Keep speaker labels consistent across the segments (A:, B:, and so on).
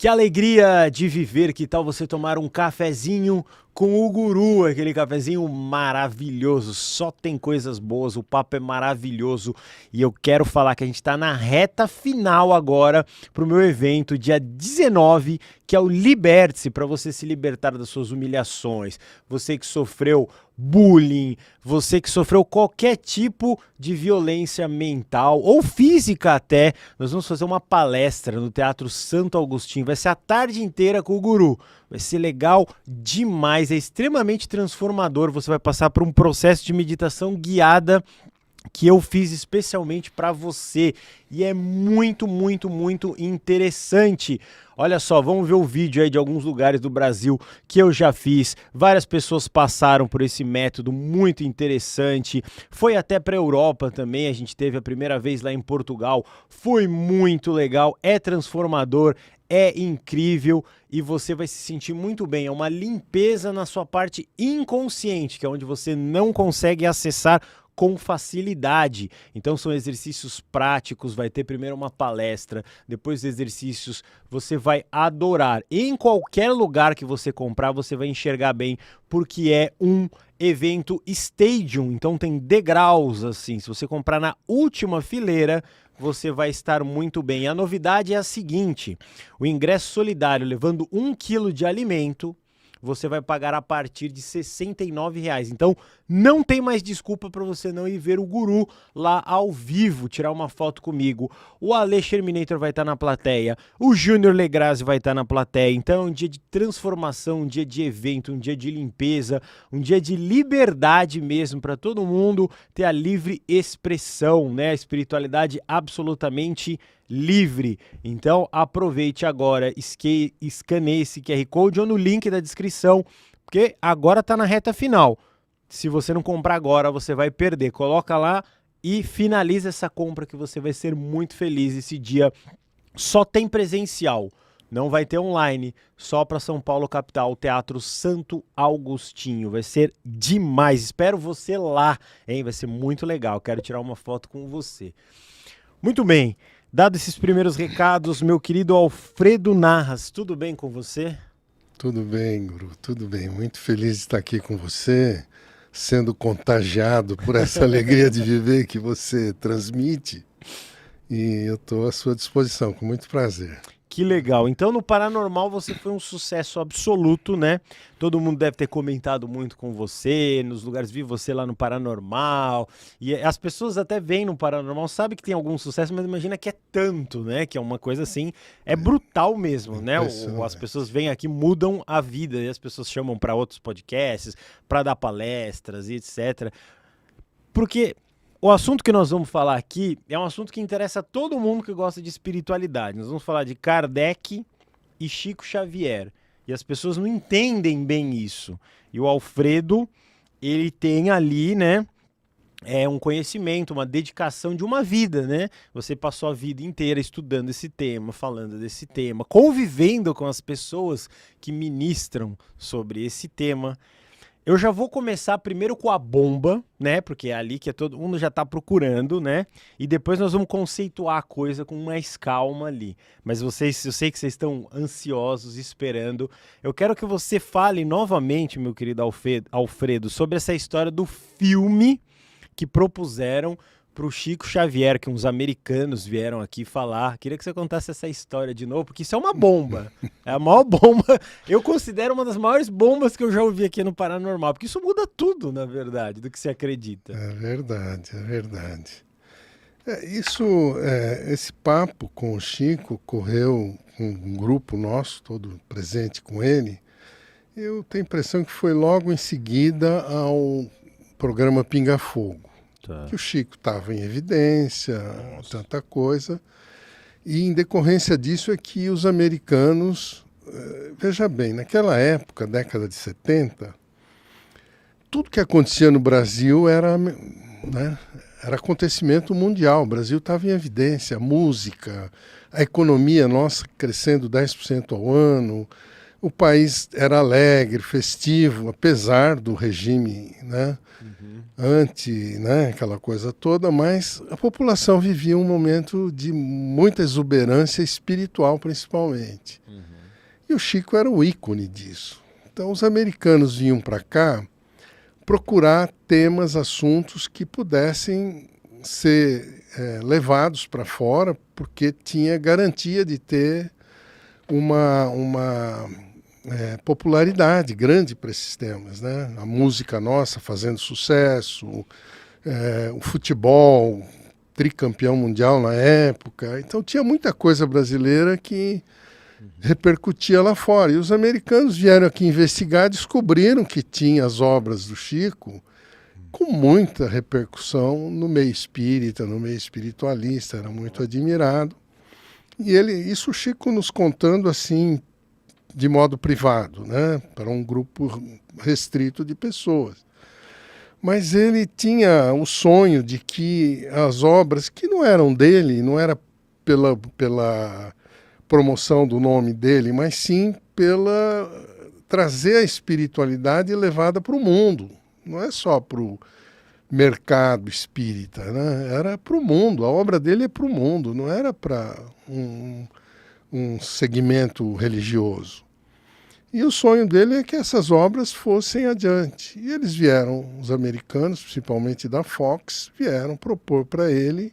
A: Que alegria de viver, que tal você tomar um cafezinho com o Guru, aquele cafezinho maravilhoso, só tem coisas boas, o papo é maravilhoso e eu quero falar que a gente está na reta final agora para o meu evento, dia 19, que é o Liberte-se, para você se libertar das suas humilhações, você que sofreu bullying, você que sofreu qualquer tipo de violência mental ou física até. Nós vamos fazer uma palestra no Teatro Santo Agostinho, vai ser a tarde inteira com o Guru, vai ser legal demais, é extremamente transformador, você vai passar por um processo de meditação guiada que eu fiz especialmente para você e é muito interessante. Olha só, vamos ver o vídeo aí de alguns lugares do Brasil que eu já fiz. Várias pessoas passaram por esse método muito interessante. Foi até para a Europa também, a gente teve a primeira vez lá em Portugal. Foi muito legal, é transformador, é incrível e você vai se sentir muito bem. É uma limpeza na sua parte inconsciente, que é onde você não consegue acessar com facilidade. Então são exercícios práticos, vai ter primeiro uma palestra, depois exercícios, você vai adorar. Em qualquer lugar que você comprar, você vai enxergar bem, porque é um evento stadium, então tem degraus assim. Se você comprar na última fileira, você vai estar muito bem. A novidade é a seguinte, o ingresso solidário levando 1 quilo de alimento, você vai pagar a partir de R$ 69,00. Então, não tem mais desculpa para você não ir ver o Guru lá ao vivo, tirar uma foto comigo. O Ale Sherminator vai estar na plateia, o Júnior Legrazzi vai estar na plateia. Então, é um dia de transformação, um dia de evento, um dia de limpeza, um dia de liberdade mesmo para todo mundo ter a livre expressão, né? A espiritualidade absolutamente livre. Então aproveite agora, escaneie esse QR Code ou no link da descrição, porque agora está na reta final. Se você não comprar agora, você vai perder. Coloca lá e finaliza essa compra que você vai ser muito feliz. Esse dia só tem presencial, não vai ter online, só para São Paulo capital, Teatro Santo Agostinho. Vai ser demais. Espero você lá, hein? Vai ser muito legal. Quero tirar uma foto com você. Muito bem. Dado esses primeiros recados, meu querido Alfredo Narras, tudo bem com você?
B: Tudo bem, Guru, tudo bem. Muito feliz de estar aqui com você, sendo contagiado por essa alegria de viver que você transmite. E eu estou à sua disposição, com muito prazer.
A: Que legal. Então, no Paranormal você foi um sucesso absoluto, né? Todo mundo deve ter comentado muito com você, nos lugares, vi você lá no Paranormal. E as pessoas até veem no Paranormal, sabem que tem algum sucesso, mas imagina que é tanto, né? Que é uma coisa assim, é brutal mesmo, né? As pessoas vêm aqui, mudam a vida, e as pessoas chamam para outros podcasts, para dar palestras e etc. Porque o assunto que nós vamos falar aqui é um assunto que interessa a todo mundo que gosta de espiritualidade. Nós vamos falar de Kardec e Chico Xavier. E as pessoas não entendem bem isso. E o Alfredo, ele tem ali, né, um conhecimento, uma dedicação de uma vida, né? Você passou a vida inteira estudando esse tema, falando desse tema, convivendo com as pessoas que ministram sobre esse tema. Eu já vou começar primeiro com a bomba, né? Porque é ali que todo mundo já tá procurando, né? E depois nós vamos conceituar a coisa com mais calma ali. Mas eu sei que vocês estão ansiosos, esperando. Eu quero que você fale novamente, meu querido Alfredo, sobre essa história do filme que propuseram para o Chico Xavier, que uns americanos vieram aqui falar. Queria que você contasse essa história de novo, porque isso é uma bomba. É a maior bomba. Eu considero uma das maiores bombas que eu já ouvi aqui no Paranormal, porque isso muda tudo, na verdade, do que se acredita.
B: É verdade, é verdade. Esse papo com o Chico ocorreu com um grupo nosso, todo presente com ele. Eu tenho a impressão que foi logo em seguida ao programa Pinga Fogo.
A: Tá.
B: Que o Chico estava em evidência, tanta coisa, e em decorrência disso é que os americanos, veja bem, naquela época, década de 70, tudo que acontecia no Brasil era, né, era acontecimento mundial, o Brasil estava em evidência, a música, a economia nossa crescendo 10% ao ano, o país era alegre, festivo, apesar do regime, né, né, aquela coisa toda, mas a população vivia um momento de muita exuberância espiritual, principalmente. E o Chico era o ícone disso. Então os americanos vinham para cá procurar temas, assuntos que pudessem ser levados para fora, porque tinha garantia de ter uma popularidade grande para esses temas, né? A música nossa fazendo sucesso, o futebol, tricampeão mundial na época. Então tinha muita coisa brasileira que repercutia lá fora. E os americanos vieram aqui investigar, descobriram que tinha as obras do Chico com muita repercussão no meio espírita, no meio espiritualista, era muito admirado. E isso o Chico nos contando assim, de modo privado, né, para um grupo restrito de pessoas. Mas ele tinha o sonho de que as obras que não eram dele, não era pela promoção do nome dele, mas sim pela trazer a espiritualidade levada para o mundo. Não é só para o mercado espírita, né? Era para o mundo. A obra dele é para o mundo, não era para um segmento religioso. E o sonho dele é que essas obras fossem adiante. E eles vieram, os americanos, principalmente da Fox, vieram propor para ele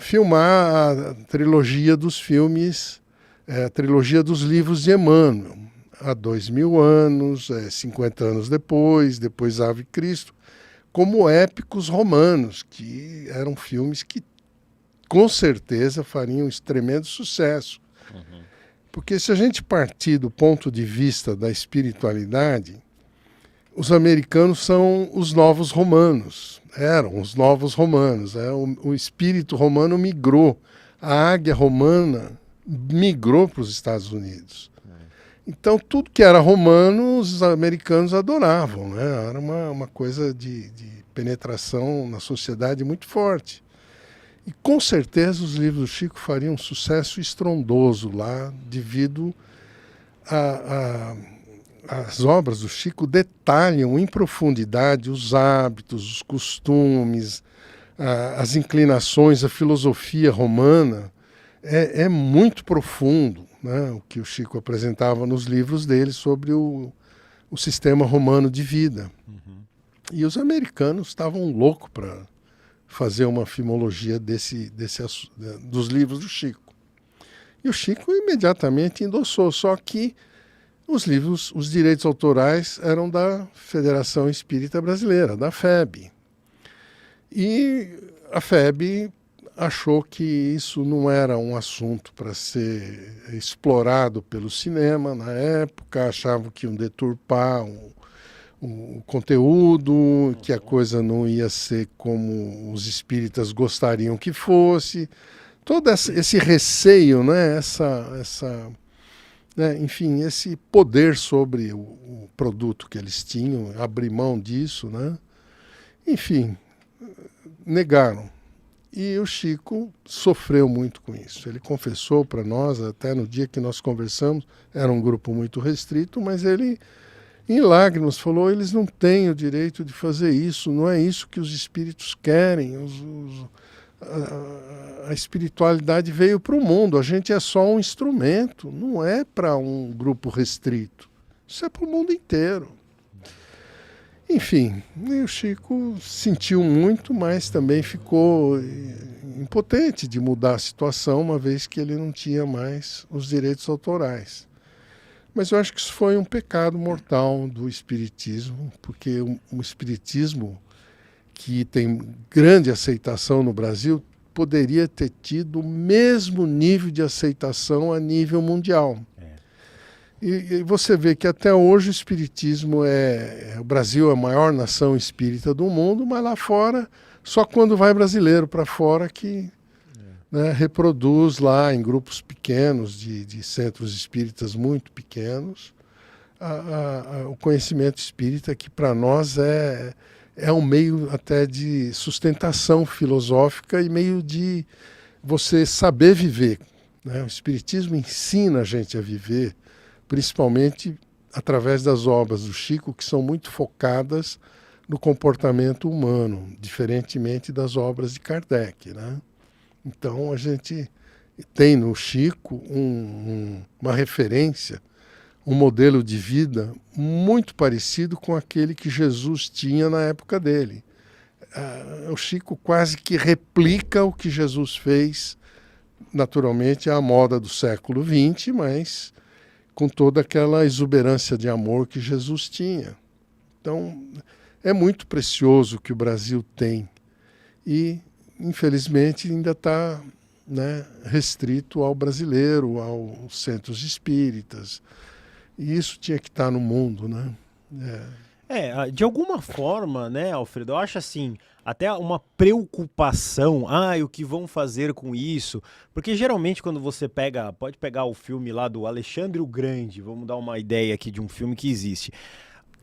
B: filmar a trilogia dos filmes, a trilogia dos livros de Emmanuel, há 2000 anos, 50 anos depois Ave Cristo, como épicos romanos, que eram filmes que com certeza fariam tremendo sucesso. Uhum. Porque se a gente partir do ponto de vista da espiritualidade, os americanos são os novos romanos, eram os novos romanos. O espírito romano migrou, a águia romana migrou para os Estados Unidos. Então, tudo que era romano, os americanos adoravam, né? Era uma coisa de penetração na sociedade muito forte. E, com certeza, os livros do Chico fariam um sucesso estrondoso lá, devido as obras do Chico detalham em profundidade os hábitos, os costumes, as inclinações, a filosofia romana. É muito profundo, né, o que o Chico apresentava nos livros dele sobre o sistema romano de vida. Uhum. E os americanos estavam loucos para fazer uma filmologia dos livros do Chico. E o Chico imediatamente endossou, só que os direitos autorais eram da Federação Espírita Brasileira, da FEB. E a FEB achou que isso não era um assunto para ser explorado pelo cinema na época, achavam que iam deturpar o conteúdo, que a coisa não ia ser como os espíritas gostariam que fosse. Todo esse receio, né? Enfim, esse poder sobre o produto que eles tinham, abrir mão disso, né? Enfim, negaram. E o Chico sofreu muito com isso. Ele confessou para nós, até no dia que nós conversamos, era um grupo muito restrito, mas ele, em lágrimas, falou: eles não têm o direito de fazer isso, não é isso que os espíritos querem. A espiritualidade veio para o mundo, a gente é só um instrumento, não é para um grupo restrito. Isso é para o mundo inteiro. Enfim, o Chico sentiu muito, mas também ficou impotente de mudar a situação, uma vez que ele não tinha mais os direitos autorais. Mas eu acho que isso foi um pecado mortal do espiritismo, porque o espiritismo, que tem grande aceitação no Brasil, poderia ter tido o mesmo nível de aceitação a nível mundial. E você vê que até hoje o espiritismo o Brasil é a maior nação espírita do mundo, mas lá fora, só quando vai brasileiro para fora que né, reproduz lá em grupos pequenos, de centros espíritas muito pequenos, o conhecimento espírita, que para nós é um meio até de sustentação filosófica e meio de você saber viver, né? O espiritismo ensina a gente a viver, principalmente através das obras do Chico, que são muito focadas no comportamento humano, diferentemente das obras de Kardec, né? Então a gente tem no Chico uma referência, um modelo de vida muito parecido com aquele que Jesus tinha na época dele. O Chico quase que replica o que Jesus fez, naturalmente à moda do século XX, mas com toda aquela exuberância de amor que Jesus tinha. Então, é muito precioso o que o Brasil tem e, infelizmente, ainda está, né, restrito ao brasileiro, aos centros espíritas. E isso tinha que estar no mundo, né?
A: De alguma forma, né, Alfredo, eu acho assim, até uma preocupação, o que vão fazer com isso? Porque geralmente quando você pode pegar o filme lá do Alexandre o Grande, vamos dar uma ideia aqui de um filme que existe.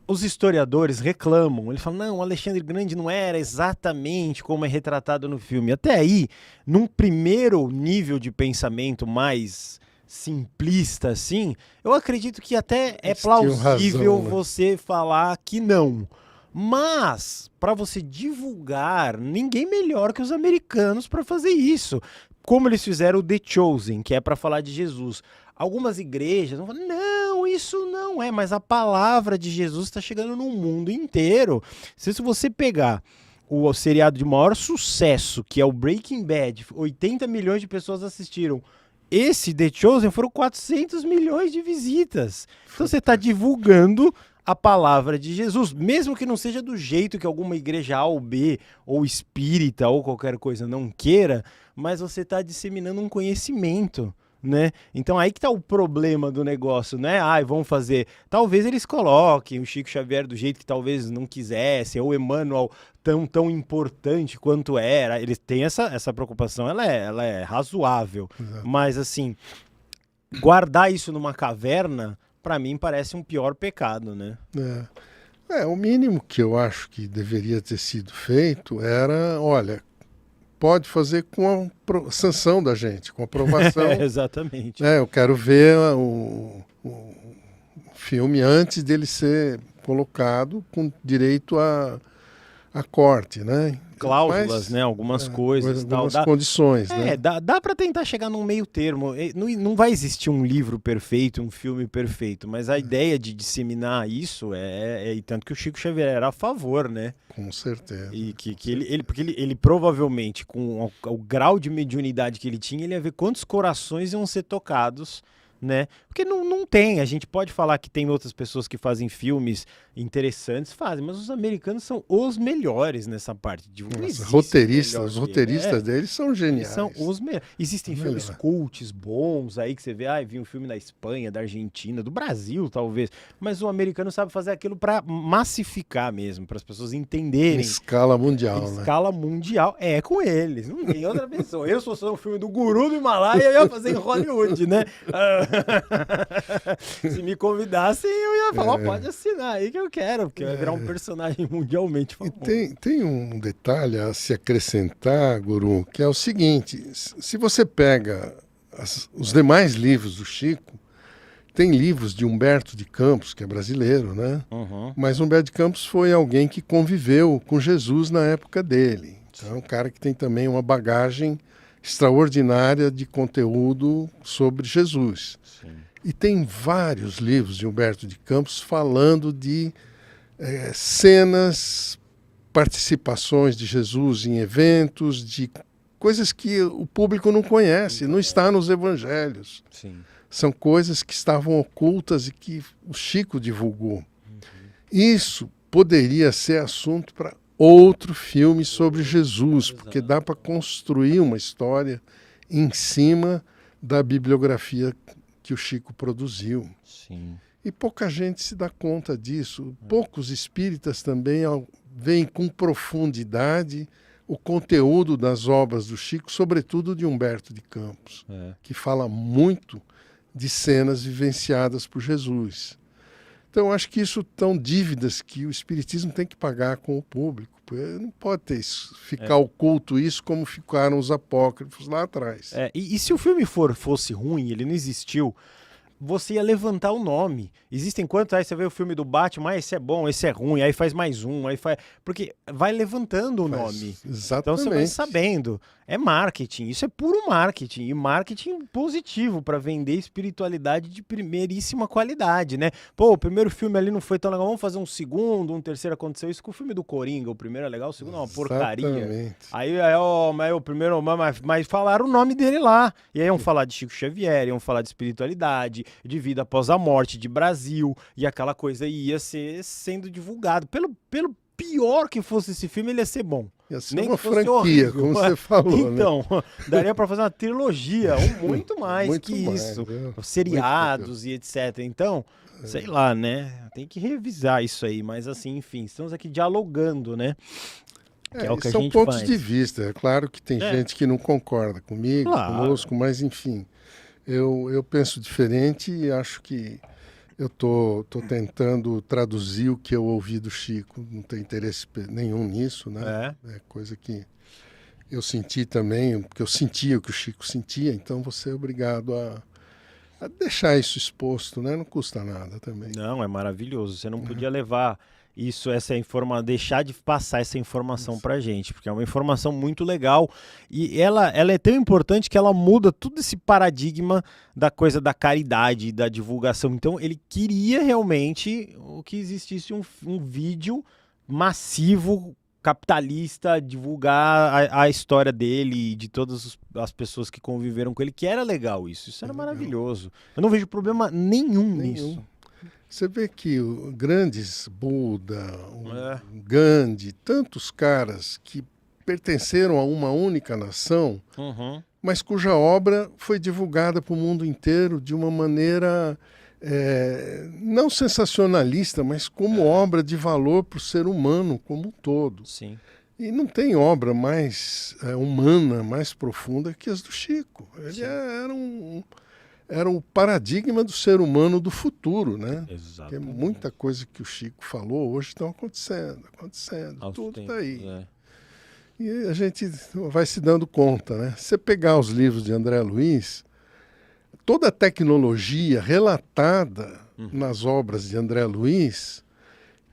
A: Os historiadores reclamam, eles falam, não, o Alexandre Grande não era exatamente como é retratado no filme. Até aí, num primeiro nível de pensamento mais simplista, assim, eu acredito que até é plausível
B: razão, né?
A: você falar que não. Mas, para você divulgar, ninguém melhor que os americanos para fazer isso. Como eles fizeram o The Chosen, que é para falar de Jesus. Algumas igrejas vão falar, não, isso não é, mas a palavra de Jesus está chegando no mundo inteiro. Se você pegar o seriado de maior sucesso, que é o Breaking Bad, 80 milhões de pessoas assistiram. Esse The Chosen foram 400 milhões de visitas. Então você está divulgando a palavra de Jesus, mesmo que não seja do jeito que alguma igreja A ou B, ou espírita, ou qualquer coisa não queira, mas você está disseminando um conhecimento, né? Então aí que tá o problema do negócio, né? Vão fazer. Talvez eles coloquem o Chico Xavier do jeito que talvez não quisessem, ou Emmanuel tão importante quanto era. Eles têm essa preocupação, ela é razoável.
B: Exato.
A: Mas assim, guardar isso numa caverna, para mim parece um pior pecado, né?
B: O mínimo que eu acho que deveria ter sido feito era, olha, pode fazer com a sanção da gente, com a aprovação.
A: Exatamente.
B: Eu quero ver o filme antes dele ser colocado com direito a corte, né?
A: Cláusulas, né? Algumas coisas.
B: Algumas condições, né?
A: Dá para tentar chegar num meio termo. Não vai existir um livro perfeito, um filme perfeito, mas a ideia de disseminar isso e tanto que o Chico Xavier era a favor, né?
B: Com certeza.
A: E porque ele provavelmente, com o grau de mediunidade que ele tinha, ele ia ver quantos corações iam ser tocados, né? Porque não tem, a gente pode falar que tem outras pessoas que fazem filmes interessantes, mas os americanos são os melhores nessa parte.
B: Os roteiristas deles são geniais.
A: São os melhores. Existem filmes cults bons aí que você vê, vi um filme da Espanha, da Argentina, do Brasil talvez, mas o americano sabe fazer aquilo para massificar mesmo, para as pessoas entenderem.
B: Em escala mundial,
A: né? Escala mundial, com eles, não tem outra pessoa. Eu sou um filme do Guru do Himalaia, eu ia fazer em Hollywood, né? Se me convidassem, eu ia falar, pode assinar aí que eu quero, porque vai virar um personagem mundialmente famoso.
B: E tem um detalhe a se acrescentar, Guru, que é o seguinte, se você pega os demais livros do Chico, tem livros de Humberto de Campos, que é brasileiro, né?
A: Uhum.
B: Mas Humberto de Campos foi alguém que conviveu com Jesus na época dele. Então é um cara que tem também uma bagagem extraordinária de conteúdo sobre Jesus.
A: Sim.
B: E tem vários livros de Humberto de Campos falando de cenas, participações de Jesus em eventos, de coisas que o público não conhece, não está nos evangelhos.
A: Sim.
B: São coisas que estavam ocultas e que o Chico divulgou. Uhum. Isso poderia ser assunto para outro filme sobre Jesus, porque dá para construir uma história em cima da bibliografia que o Chico produziu.
A: Sim.
B: E pouca gente se dá conta disso. Poucos espíritas também veem com profundidade o conteúdo das obras do Chico, sobretudo de Humberto de Campos, que fala muito de cenas vivenciadas por Jesus. Então, acho que isso são dívidas que o Espiritismo tem que pagar com o público. Não pode ficar oculto isso como ficaram os apócrifos lá atrás.
A: E se o filme fosse ruim, ele não existiu, você ia levantar o nome. Existem quantos? Aí você vê o filme do Batman, esse é bom, esse é ruim, aí faz mais um, aí faz... Porque vai levantando o nome.
B: Exatamente.
A: Então você vai sabendo. É marketing, isso é puro marketing. E marketing positivo para vender espiritualidade de primeiríssima qualidade, né? Pô, o primeiro filme ali não foi tão legal, vamos fazer um segundo, um terceiro. Aconteceu isso com o filme do Coringa. O primeiro é legal, o segundo é uma porcaria.
B: Exatamente.
A: Aí o primeiro, mas falaram o nome dele lá. E aí iam falar de Chico Xavier, iam falar de espiritualidade, de vida após a morte, de Brasil. E aquela coisa ia sendo divulgado. Pelo pior que fosse esse filme, ele ia ser bom.
B: Ia ser
A: Nem
B: uma
A: que fosse
B: franquia,
A: horrível.
B: como você falou, né?
A: Então, daria pra fazer uma trilogia, ou muito mais
B: Muito
A: que
B: mais,
A: isso.
B: viu?
A: Seriados e etc. Então, sei lá, né? Tem que revisar isso aí. Mas assim, enfim, estamos aqui dialogando, né? Que é o que a
B: são
A: gente
B: pontos
A: faz.
B: de vista. É claro que tem gente que não concorda comigo,
A: Claro.
B: conosco, mas enfim, eu penso diferente e acho que eu tô tentando traduzir o que eu ouvi do Chico. Não tenho interesse nenhum nisso, né? É coisa que eu senti também, porque eu sentia o que o Chico sentia, então você é obrigado a deixar isso exposto, né? Não custa nada também.
A: Não, é maravilhoso. Você não podia levar essa informação, deixar de passar essa informação pra gente, porque é uma informação muito legal e ela é tão importante que ela muda todo esse paradigma da coisa da caridade, da divulgação. Então ele queria realmente que existisse um vídeo massivo capitalista, divulgar a história dele e de todas as pessoas que conviveram com ele, que era legal isso. Isso era maravilhoso. Eu não vejo problema nenhum nisso.
B: Você vê que grandes Buda, Gandhi, tantos caras que pertenceram a uma única nação, mas cuja obra foi divulgada para o mundo inteiro de uma maneira não sensacionalista, mas como obra de valor para o ser humano como um todo.
A: Sim.
B: E não tem obra mais humana, mais profunda que as do Chico. Ele era o paradigma do ser humano do futuro, né?
A: Exato.
B: Porque muita coisa que o Chico falou hoje estão acontecendo, tudo está aí. E a gente vai se dando conta, né? Se você pegar os livros de André Luiz, toda a tecnologia relatada nas obras de André Luiz,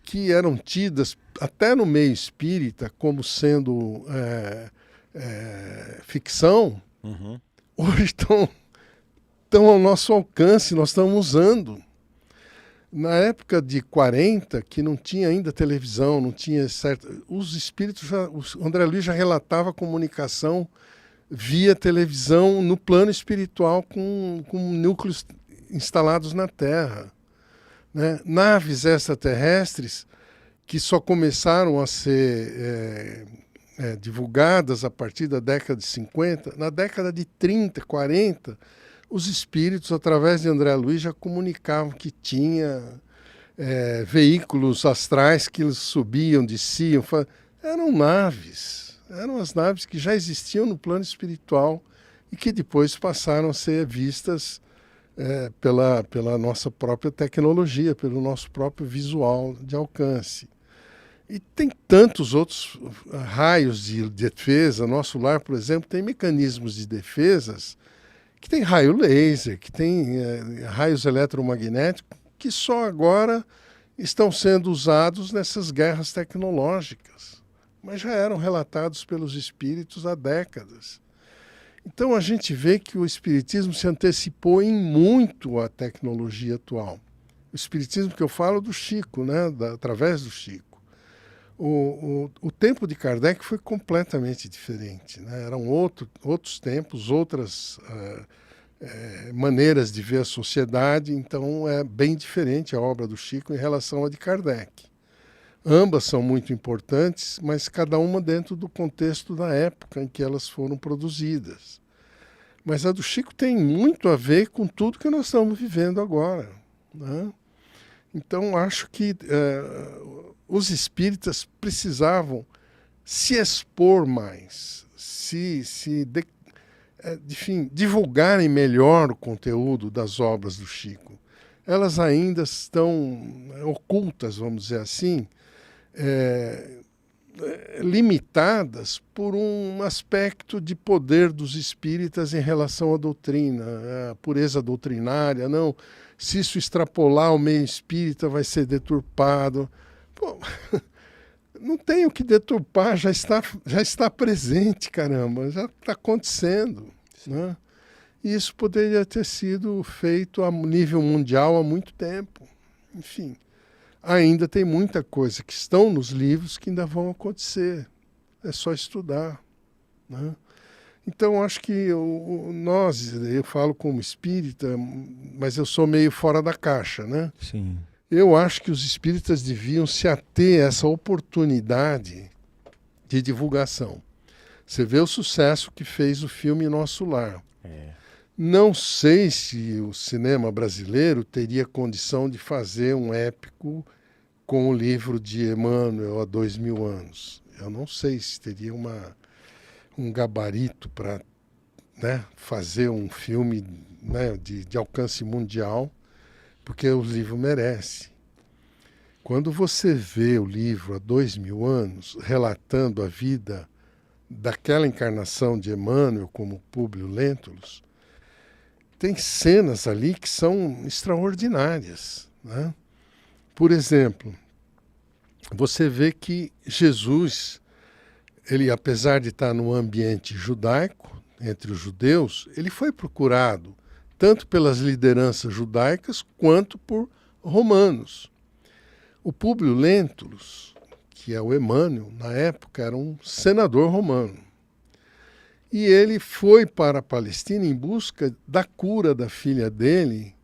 B: que eram tidas até no meio espírita como sendo ficção, hoje estão ao nosso alcance, nós estamos usando. Na época de 40, que não tinha ainda televisão, não tinha certo... Os espíritos, o André Luiz já relatava comunicação via televisão no plano espiritual com núcleos instalados na Terra. Né? Naves extraterrestres que só começaram a ser divulgadas a partir da década de 50, na década de 30, 40... Os espíritos, através de André Luiz, já comunicavam que tinha veículos astrais que eles subiam, desciam. Eram as naves que já existiam no plano espiritual e que depois passaram a ser vistas pela nossa própria tecnologia, pelo nosso próprio visual de alcance. E tem tantos outros raios de defesa. Nosso lar, por exemplo, tem mecanismos de defesas que tem raio laser, que tem raios eletromagnéticos, que só agora estão sendo usados nessas guerras tecnológicas, mas já eram relatados pelos espíritos há décadas. Então a gente vê que o espiritismo se antecipou em muito à tecnologia atual. O espiritismo que eu falo do Chico, né? Através do Chico. O tempo de Kardec foi completamente diferente, né? Eram outros tempos, outras maneiras de ver a sociedade, então é bem diferente a obra do Chico em relação à de Kardec. Ambas são muito importantes, mas cada uma dentro do contexto da época em que elas foram produzidas. Mas a do Chico tem muito a ver com tudo que nós estamos vivendo agora, né? Então acho que os espíritas precisavam se expor mais, enfim, divulgarem melhor o conteúdo das obras do Chico. Elas ainda estão ocultas, vamos dizer assim, limitadas por um aspecto de poder dos espíritas em relação à doutrina, a pureza doutrinária. Não, se isso extrapolar o meio espírita vai ser deturpado. Pô, não tem o que deturpar, já está presente, caramba, já está acontecendo. Né? E isso poderia ter sido feito a nível mundial há muito tempo. Enfim, ainda tem muita coisa que estão nos livros que ainda vão acontecer. É só estudar. Né? Então, acho que eu falo como espírita, mas eu sou meio fora da caixa, né?
A: Sim.
B: Eu acho que os espíritas deviam se ater a essa oportunidade de divulgação. Você vê o sucesso que fez o filme Nosso Lar. Não sei se o cinema brasileiro teria condição de fazer um épico com o livro de Emmanuel há 2000 anos. Eu não sei se teria um gabarito para, né, fazer um filme, né, de alcance mundial, porque o livro merece. Quando você vê o livro há 2000 anos, relatando a vida daquela encarnação de Emmanuel como Públio Lentulus, tem cenas ali que são extraordinárias. Né? Por exemplo, você vê que Jesus, ele, apesar de estar no ambiente judaico, entre os judeus, ele foi procurado tanto pelas lideranças judaicas quanto por romanos. O Públio Lentulus, que é o Emmanuel, na época era um senador romano. E ele foi para a Palestina em busca da cura da filha dele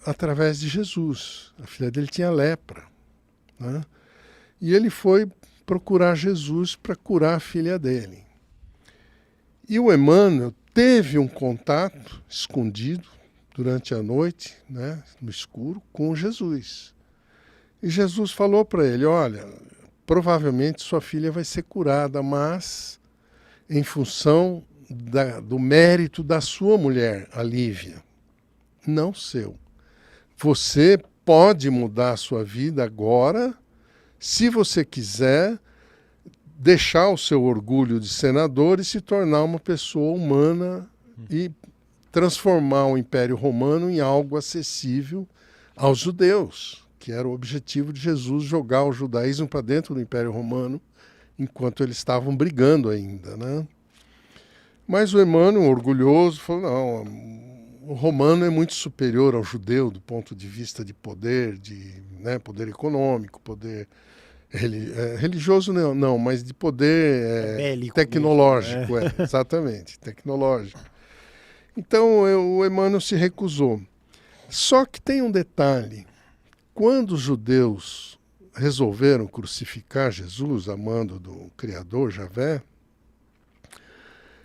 B: através de Jesus. A filha dele tinha lepra. Né? E ele foi procurar Jesus para curar a filha dele. E o Emmanuel teve um contato escondido durante a noite, né, no escuro, com Jesus. E Jesus falou para ele, olha, provavelmente sua filha vai ser curada, mas em função do mérito da sua mulher, a Lívia, não seu. Você pode mudar a sua vida agora, se você quiser deixar o seu orgulho de senador e se tornar uma pessoa humana e transformar o Império Romano em algo acessível aos judeus, que era o objetivo de Jesus, jogar o judaísmo para dentro do Império Romano, enquanto eles estavam brigando ainda. Né? Mas o Emmanuel, orgulhoso, falou, não, o romano é muito superior ao judeu do ponto de vista de poder, né, poder econômico, poder religioso não, mas de poder
A: bélico
B: tecnológico,
A: mesmo, né?
B: Exatamente, tecnológico. Então o Emmanuel se recusou. Só que tem um detalhe, quando os judeus resolveram crucificar Jesus, a mando do Criador, Javé,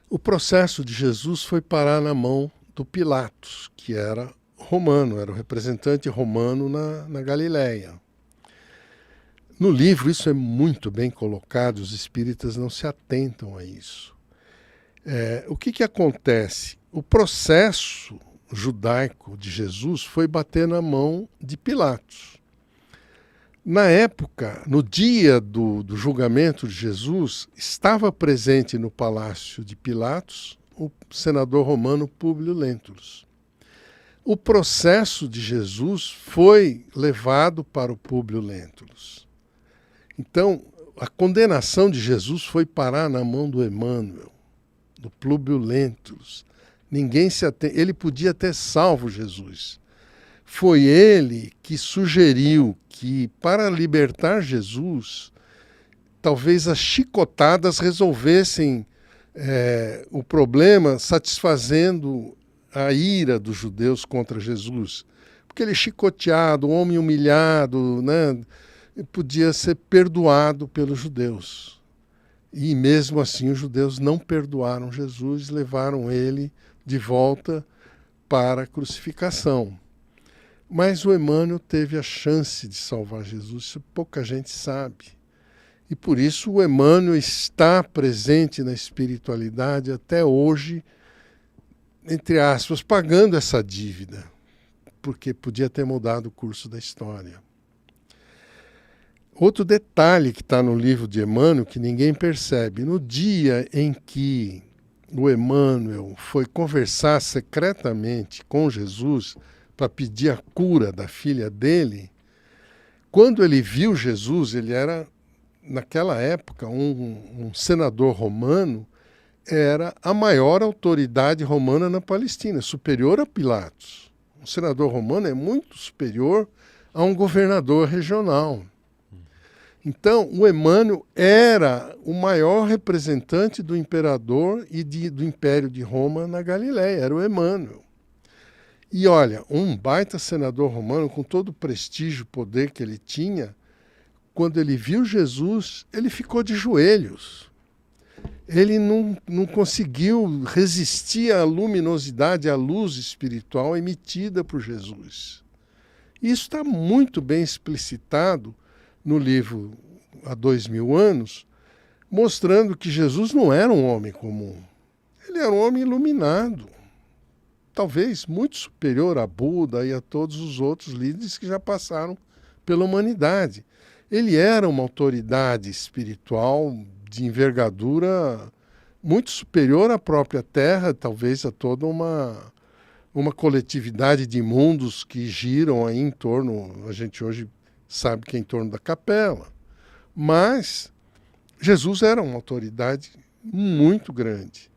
B: o processo de Jesus foi parar na mão do Pilatos, que era romano, era o representante romano na Galileia. No livro isso é muito bem colocado, os espíritas não se atentam a isso. O que acontece? O processo judaico de Jesus foi bater na mão de Pilatos. Na época, no dia do julgamento de Jesus, estava presente no palácio de Pilatos o senador romano Públio Lentulus. O processo de Jesus foi levado para o Públio Lentulus. Então, a condenação de Jesus foi parar na mão do Emmanuel, do Públio Lentulus. Ninguém se atende. Ele podia ter salvo Jesus. Foi ele que sugeriu que, para libertar Jesus, talvez as chicotadas resolvessem o problema, satisfazendo a ira dos judeus contra Jesus. Porque ele chicoteado, um homem humilhado, né, podia ser perdoado pelos judeus. E mesmo assim os judeus não perdoaram Jesus, levaram ele de volta para a crucificação. Mas o Emmanuel teve a chance de salvar Jesus, isso pouca gente sabe. E por isso o Emmanuel está presente na espiritualidade até hoje, entre aspas, pagando essa dívida, porque podia ter mudado o curso da história. Outro detalhe que está no livro de Emmanuel que ninguém percebe: no dia em que o Emmanuel foi conversar secretamente com Jesus para pedir a cura da filha dele, quando ele viu Jesus, ele era, naquela época, um senador romano, era a maior autoridade romana na Palestina, superior a Pilatos. Um senador romano é muito superior a um governador regional. Então, o Emmanuel era o maior representante do imperador e do Império de Roma na Galileia, era o Emmanuel. E olha, um baita senador romano, com todo o prestígio e poder que ele tinha, quando ele viu Jesus, ele ficou de joelhos. Ele não conseguiu resistir à luminosidade, à luz espiritual emitida por Jesus. Isso está muito bem explicitado no livro Há 2000 anos, mostrando que Jesus não era um homem comum. Ele era um homem iluminado, talvez muito superior a Buda e a todos os outros líderes que já passaram pela humanidade. Ele era uma autoridade espiritual de envergadura muito superior à própria Terra, talvez a toda uma coletividade de mundos que giram aí em torno, a gente hoje sabe que é em torno da capela. Mas Jesus era uma autoridade muito grande.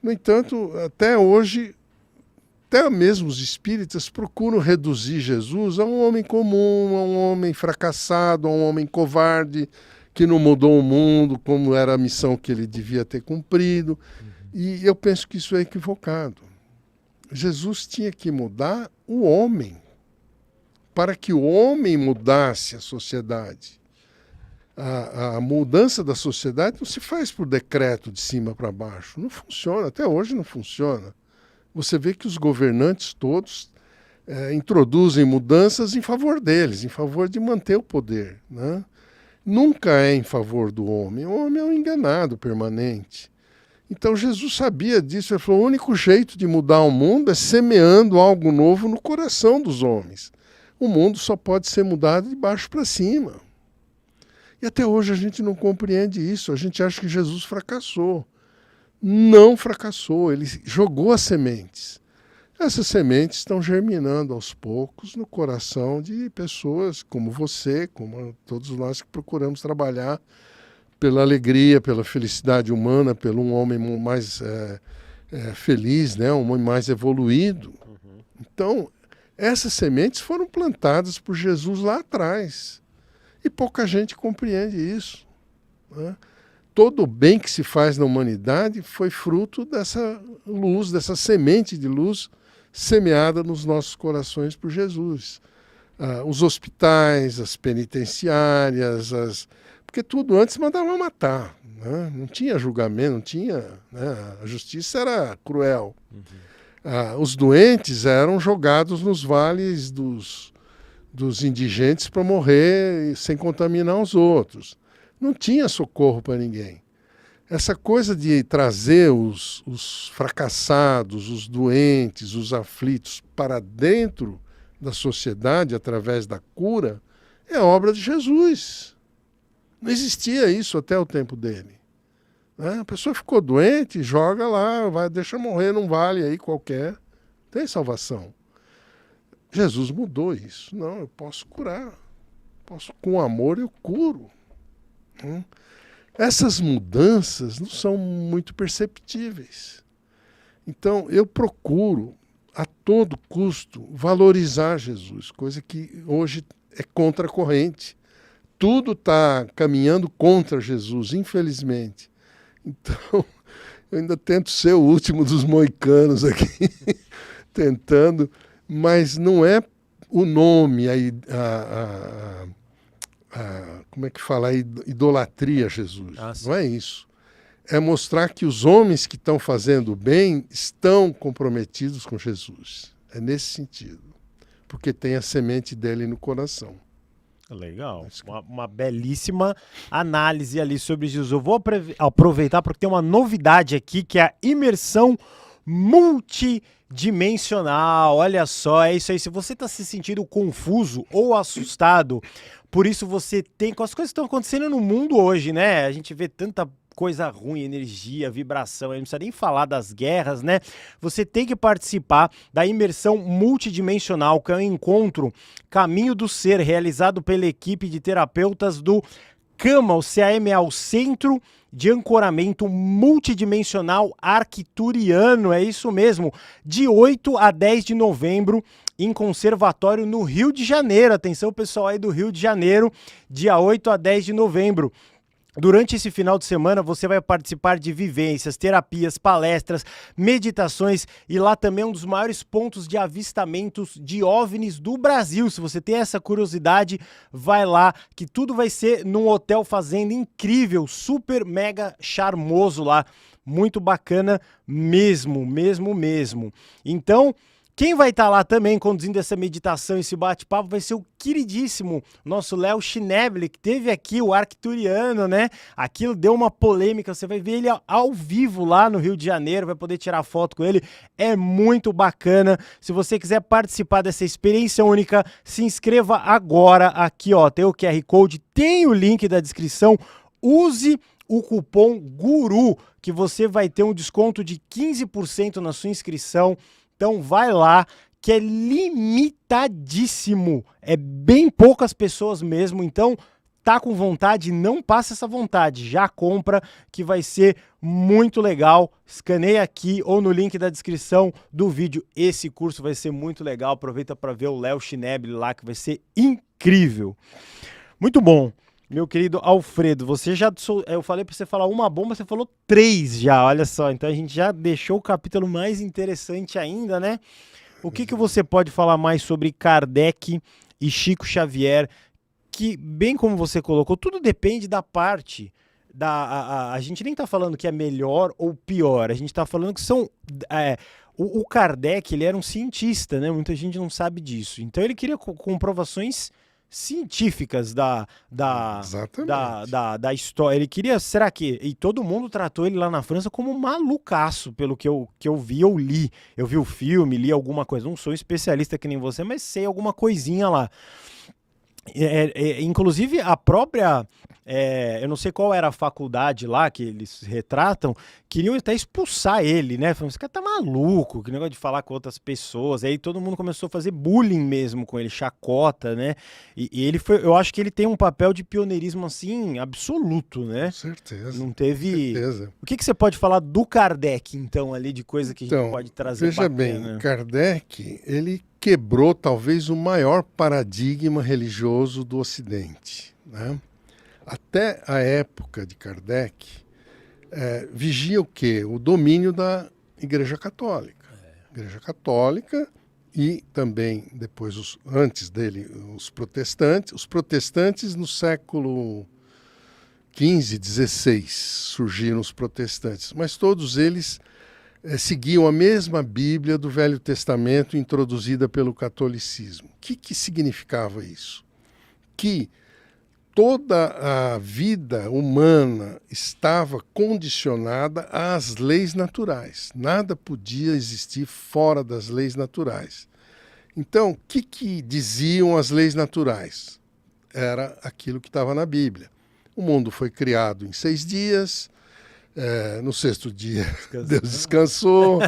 B: No entanto, até hoje, até mesmo os espíritas procuram reduzir Jesus a um homem comum, a um homem fracassado, a um homem covarde, que não mudou o mundo como era a missão que ele devia ter cumprido. E eu penso que isso é equivocado. Jesus tinha que mudar o homem, para que o homem mudasse a sociedade. A mudança da sociedade não se faz por decreto de cima para baixo. Não funciona, até hoje não funciona. Você vê que os governantes todos introduzem mudanças em favor deles, em favor de manter o poder, né? Nunca é em favor do homem. O homem é um enganado permanente. Então Jesus sabia disso. Ele falou: o único jeito de mudar o mundo é semeando algo novo no coração dos homens. O mundo só pode ser mudado de baixo para cima. E até hoje a gente não compreende isso. A gente acha que Jesus fracassou. Não fracassou. Ele jogou as sementes. Essas sementes estão germinando aos poucos no coração de pessoas como você, como todos nós que procuramos trabalhar pela alegria, pela felicidade humana, pelo um homem mais feliz, né? Um homem mais evoluído. Então, essas sementes foram plantadas por Jesus lá atrás. E pouca gente compreende isso, né? Todo o bem que se faz na humanidade foi fruto dessa luz, dessa semente de luz semeada nos nossos corações por Jesus. Os hospitais, as penitenciárias, porque tudo antes mandava matar, né? Não tinha julgamento, não tinha, né? A justiça era cruel. Os doentes eram jogados nos vales dos indigentes para morrer sem contaminar os outros. Não tinha socorro para ninguém. Essa coisa de trazer os fracassados, os doentes, os aflitos para dentro da sociedade através da cura é obra de Jesus. Não existia isso até o tempo dele, né? A pessoa ficou doente, joga lá, deixa morrer num vale aí qualquer. Tem salvação. Jesus mudou isso. Não, eu posso curar. Com amor eu curo. Essas mudanças não são muito perceptíveis. Então, eu procuro, a todo custo, valorizar Jesus, coisa que hoje é contracorrente. Tudo está caminhando contra Jesus, infelizmente. Então, eu ainda tento ser o último dos moicanos aqui, tentando, mas não é o nome, como é que fala? A idolatria a Jesus. Não é isso. É mostrar que os homens que estão fazendo o bem estão comprometidos com Jesus. É nesse sentido. Porque tem a semente dele no coração.
A: Legal. Uma belíssima análise ali sobre Jesus. Eu vou aproveitar porque tem uma novidade aqui, que é a imersão multidimensional. Olha só, é isso aí. Se você está se sentindo confuso ou assustado, Por isso você tem, com as coisas que estão acontecendo no mundo hoje, né? A gente vê tanta coisa ruim, energia, vibração, aí não precisa nem falar das guerras, né? Você tem que participar da imersão multidimensional, que é um encontro Caminho do Ser, realizado pela equipe de terapeutas do CAMA, o CAMA, o Centro de Ancoramento Multidimensional Arcturiano, é isso mesmo, de 8 a 10 de novembro, em Conservatório, no Rio de Janeiro. Atenção, pessoal aí do Rio de Janeiro, dia 8 a 10 de novembro. Durante esse final de semana, você vai participar de vivências, terapias, palestras, meditações e lá também um dos maiores pontos de avistamentos de OVNIs do Brasil. Se você tem essa curiosidade, vai lá, que tudo vai ser num hotel fazenda incrível, super mega charmoso lá. Muito bacana mesmo. Então, quem vai estar lá também conduzindo essa meditação, esse bate-papo, vai ser o queridíssimo nosso Léo Schneble, que teve aqui o Arcturiano, né? Aquilo deu uma polêmica, você vai ver ele ao vivo lá no Rio de Janeiro, vai poder tirar foto com ele, é muito bacana. Se você quiser participar dessa experiência única, se inscreva agora aqui, ó, tem o QR Code, tem o link da descrição, use o cupom GURU, que você vai ter um desconto de 15% na sua inscrição. Então vai lá, que é limitadíssimo, é bem poucas pessoas mesmo, então tá com vontade, não passa essa vontade, já compra, que vai ser muito legal. Escaneia aqui ou no link da descrição do vídeo, esse curso vai ser muito legal, aproveita para ver o Léo Schneble lá, que vai ser incrível. Muito bom. Meu querido Alfredo, você já, eu falei para você falar uma bomba, você falou 3 já, olha só. Então a gente já deixou o capítulo mais interessante ainda, né? O que você pode falar mais sobre Kardec e Chico Xavier? Que, bem como você colocou, tudo depende da parte. A gente nem está falando que é melhor ou pior, a gente está falando que são... o Kardec, ele era um cientista, né? Muita gente não sabe disso. Então ele queria comprovações científicas da história. Ele queria, será que... E todo mundo tratou ele lá na França como um malucaço, pelo que eu vi ou li. Eu vi o filme, li alguma coisa. Não sou especialista que nem você, mas sei alguma coisinha lá. Inclusive a própria, eu não sei qual era a faculdade lá que eles retratam, queriam até expulsar ele, né? Falando, esse cara tá maluco, que negócio de falar com outras pessoas. Aí todo mundo começou a fazer bullying mesmo com ele, chacota, né? E ele foi, eu acho que ele tem um papel de pioneirismo assim absoluto, né?
B: Com certeza.
A: Não teve.
B: Com certeza.
A: O que você pode falar do Kardec, então, ali de coisa que a gente pode trazer?
B: Veja bem, Kardec, ele quebrou talvez o maior paradigma religioso do Ocidente, né? Até a época de Kardec, vigia o quê? O domínio da Igreja Católica. Igreja Católica e também, depois, antes dele, os protestantes. Os protestantes no século XV, XVI, surgiram os protestantes, mas todos eles seguiam a mesma Bíblia do Velho Testamento introduzida pelo catolicismo. O que significava isso? Que toda a vida humana estava condicionada às leis naturais. Nada podia existir fora das leis naturais. Então, o que diziam as leis naturais? Era aquilo que estava na Bíblia. O mundo foi criado em 6 dias, no 6º dia Deus descansou,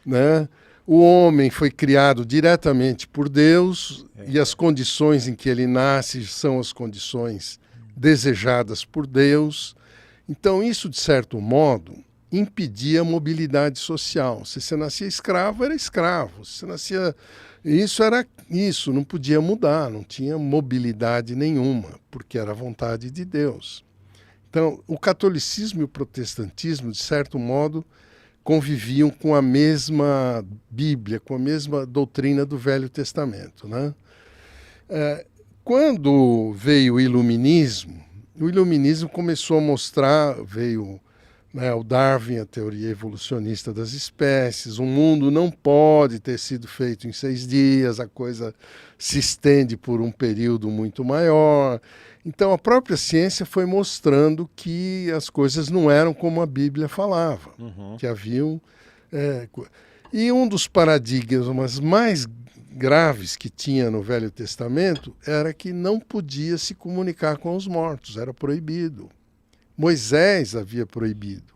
B: né? O homem foi criado diretamente por Deus e as condições em que ele nasce são as condições desejadas por Deus. Então isso, de certo modo, impedia a mobilidade social. Se você nascia escravo, era escravo. Se você nascia... Isso era isso, não podia mudar, não tinha mobilidade nenhuma, porque era a vontade de Deus. Então, o catolicismo e o protestantismo, de certo modo, conviviam com a mesma Bíblia, com a mesma doutrina do Velho Testamento, né? Quando veio o iluminismo começou a mostrar, veio, né, o Darwin, a teoria evolucionista das espécies, o mundo não pode ter sido feito em 6 dias, a coisa se estende por um período muito maior. Então a própria ciência foi mostrando que as coisas não eram como a Bíblia falava, que haviam... E um dos paradigmas mais graves que tinha no Velho Testamento era que não podia se comunicar com os mortos, era proibido. Moisés havia proibido.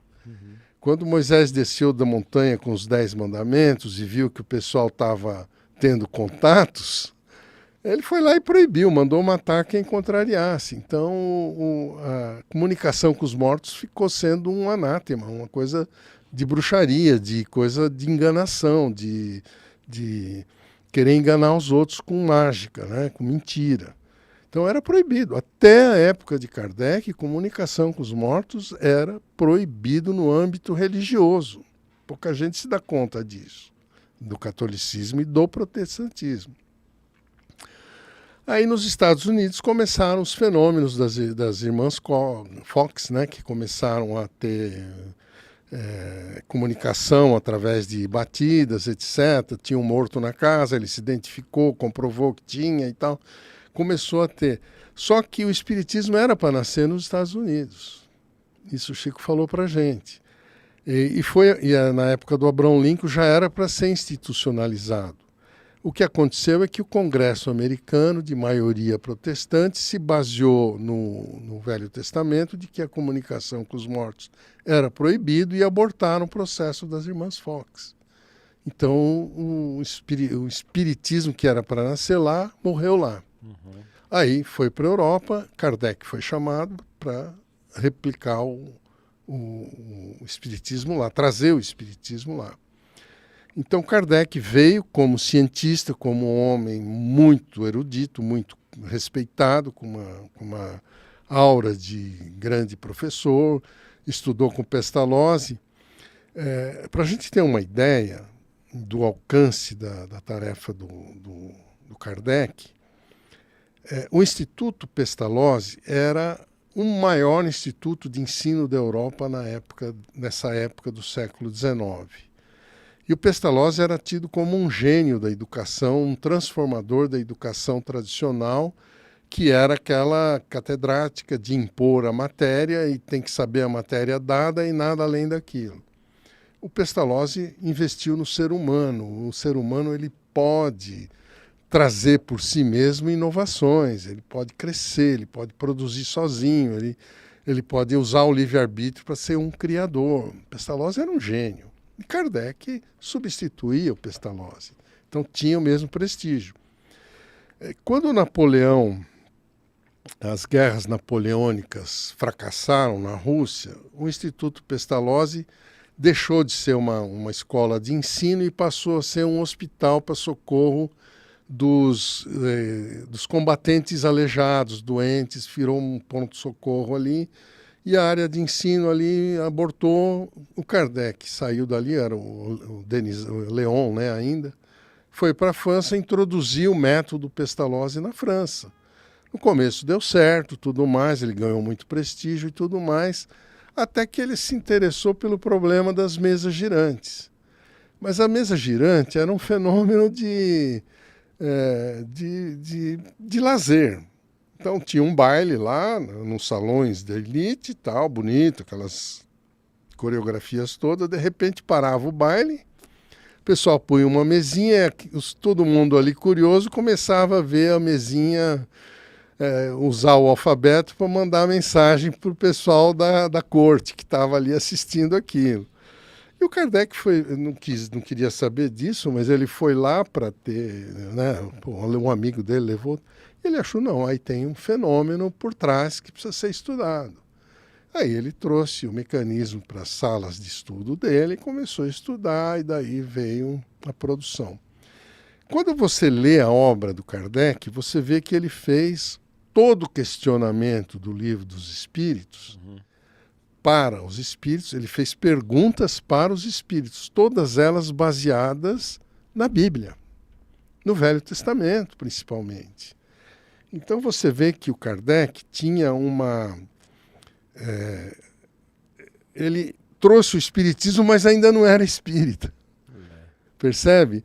B: Quando Moisés desceu da montanha com os 10 mandamentos e viu que o pessoal estava tendo contatos, ele foi lá e proibiu, mandou matar quem contrariasse. Então, a comunicação com os mortos ficou sendo um anátema, uma coisa de bruxaria, de coisa de enganação, de querer enganar os outros com mágica, né? Com mentira. Então era proibido. Até a época de Kardec, comunicação com os mortos era proibido no âmbito religioso. Pouca gente se dá conta disso, do catolicismo e do protestantismo. Aí nos Estados Unidos começaram os fenômenos das irmãs Fox, né, que começaram a ter comunicação através de batidas, etc. Tinha um morto na casa, ele se identificou, comprovou que tinha e tal. Começou a ter. Só que o espiritismo era para nascer nos Estados Unidos. Isso o Chico falou para a gente. E na época do Abraham Lincoln já era para ser institucionalizado. O que aconteceu é que o Congresso americano, de maioria protestante, se baseou no Velho Testamento de que a comunicação com os mortos era proibido e abortaram o processo das irmãs Fox. Então, o espiritismo que era para nascer lá, morreu lá. Uhum. Aí foi para a Europa, Kardec foi chamado para replicar o espiritismo lá, trazer o espiritismo lá. Então Kardec veio como cientista, como um homem muito erudito, muito respeitado, com uma aura de grande professor, estudou com Pestalozzi. Para a gente ter uma ideia do alcance da tarefa do Kardec, o Instituto Pestalozzi era o maior instituto de ensino da Europa nessa época do século XIX. E o Pestalozzi era tido como um gênio da educação, um transformador da educação tradicional, que era aquela catedrática de impor a matéria e tem que saber a matéria dada e nada além daquilo. O Pestalozzi investiu no ser humano. O ser humano ele pode trazer por si mesmo inovações, ele pode crescer, ele pode produzir sozinho, ele pode usar o livre-arbítrio para ser um criador. O Pestalozzi era um gênio. E Kardec substituía o Pestalozzi. Então tinha o mesmo prestígio. Quando Napoleão, as guerras napoleônicas fracassaram na Rússia, o Instituto Pestalozzi deixou de ser uma escola de ensino e passou a ser um hospital para socorro dos combatentes aleijados, doentes, virou um ponto-socorro ali. E a área de ensino ali abortou. O Kardec saiu dali, era o Denis Leon, né, ainda. Foi para a França, introduziu o método Pestalozzi na França. No começo deu certo, tudo mais, ele ganhou muito prestígio e tudo mais, até que ele se interessou pelo problema das mesas girantes. Mas a mesa girante era um fenômeno de lazer. Então tinha um baile lá, nos salões da elite e tal, bonito, aquelas coreografias todas. De repente parava o baile, o pessoal punha uma mesinha, todo mundo ali curioso começava a ver a mesinha, usar o alfabeto para mandar mensagem para o pessoal da corte que estava ali assistindo aquilo. E o Kardec não queria saber disso, mas ele foi lá para ter, né, um amigo dele levou. Ele achou, não, aí tem um fenômeno por trás que precisa ser estudado. Aí ele trouxe o mecanismo para as salas de estudo dele, começou a estudar e daí veio a produção. Quando você lê a obra do Kardec, você vê que ele fez todo o questionamento do Livro dos Espíritos para os espíritos, ele fez perguntas para os espíritos, todas elas baseadas na Bíblia, no Velho Testamento principalmente. Então você vê que o Kardec tinha ele trouxe o espiritismo, mas ainda não era espírita. Percebe?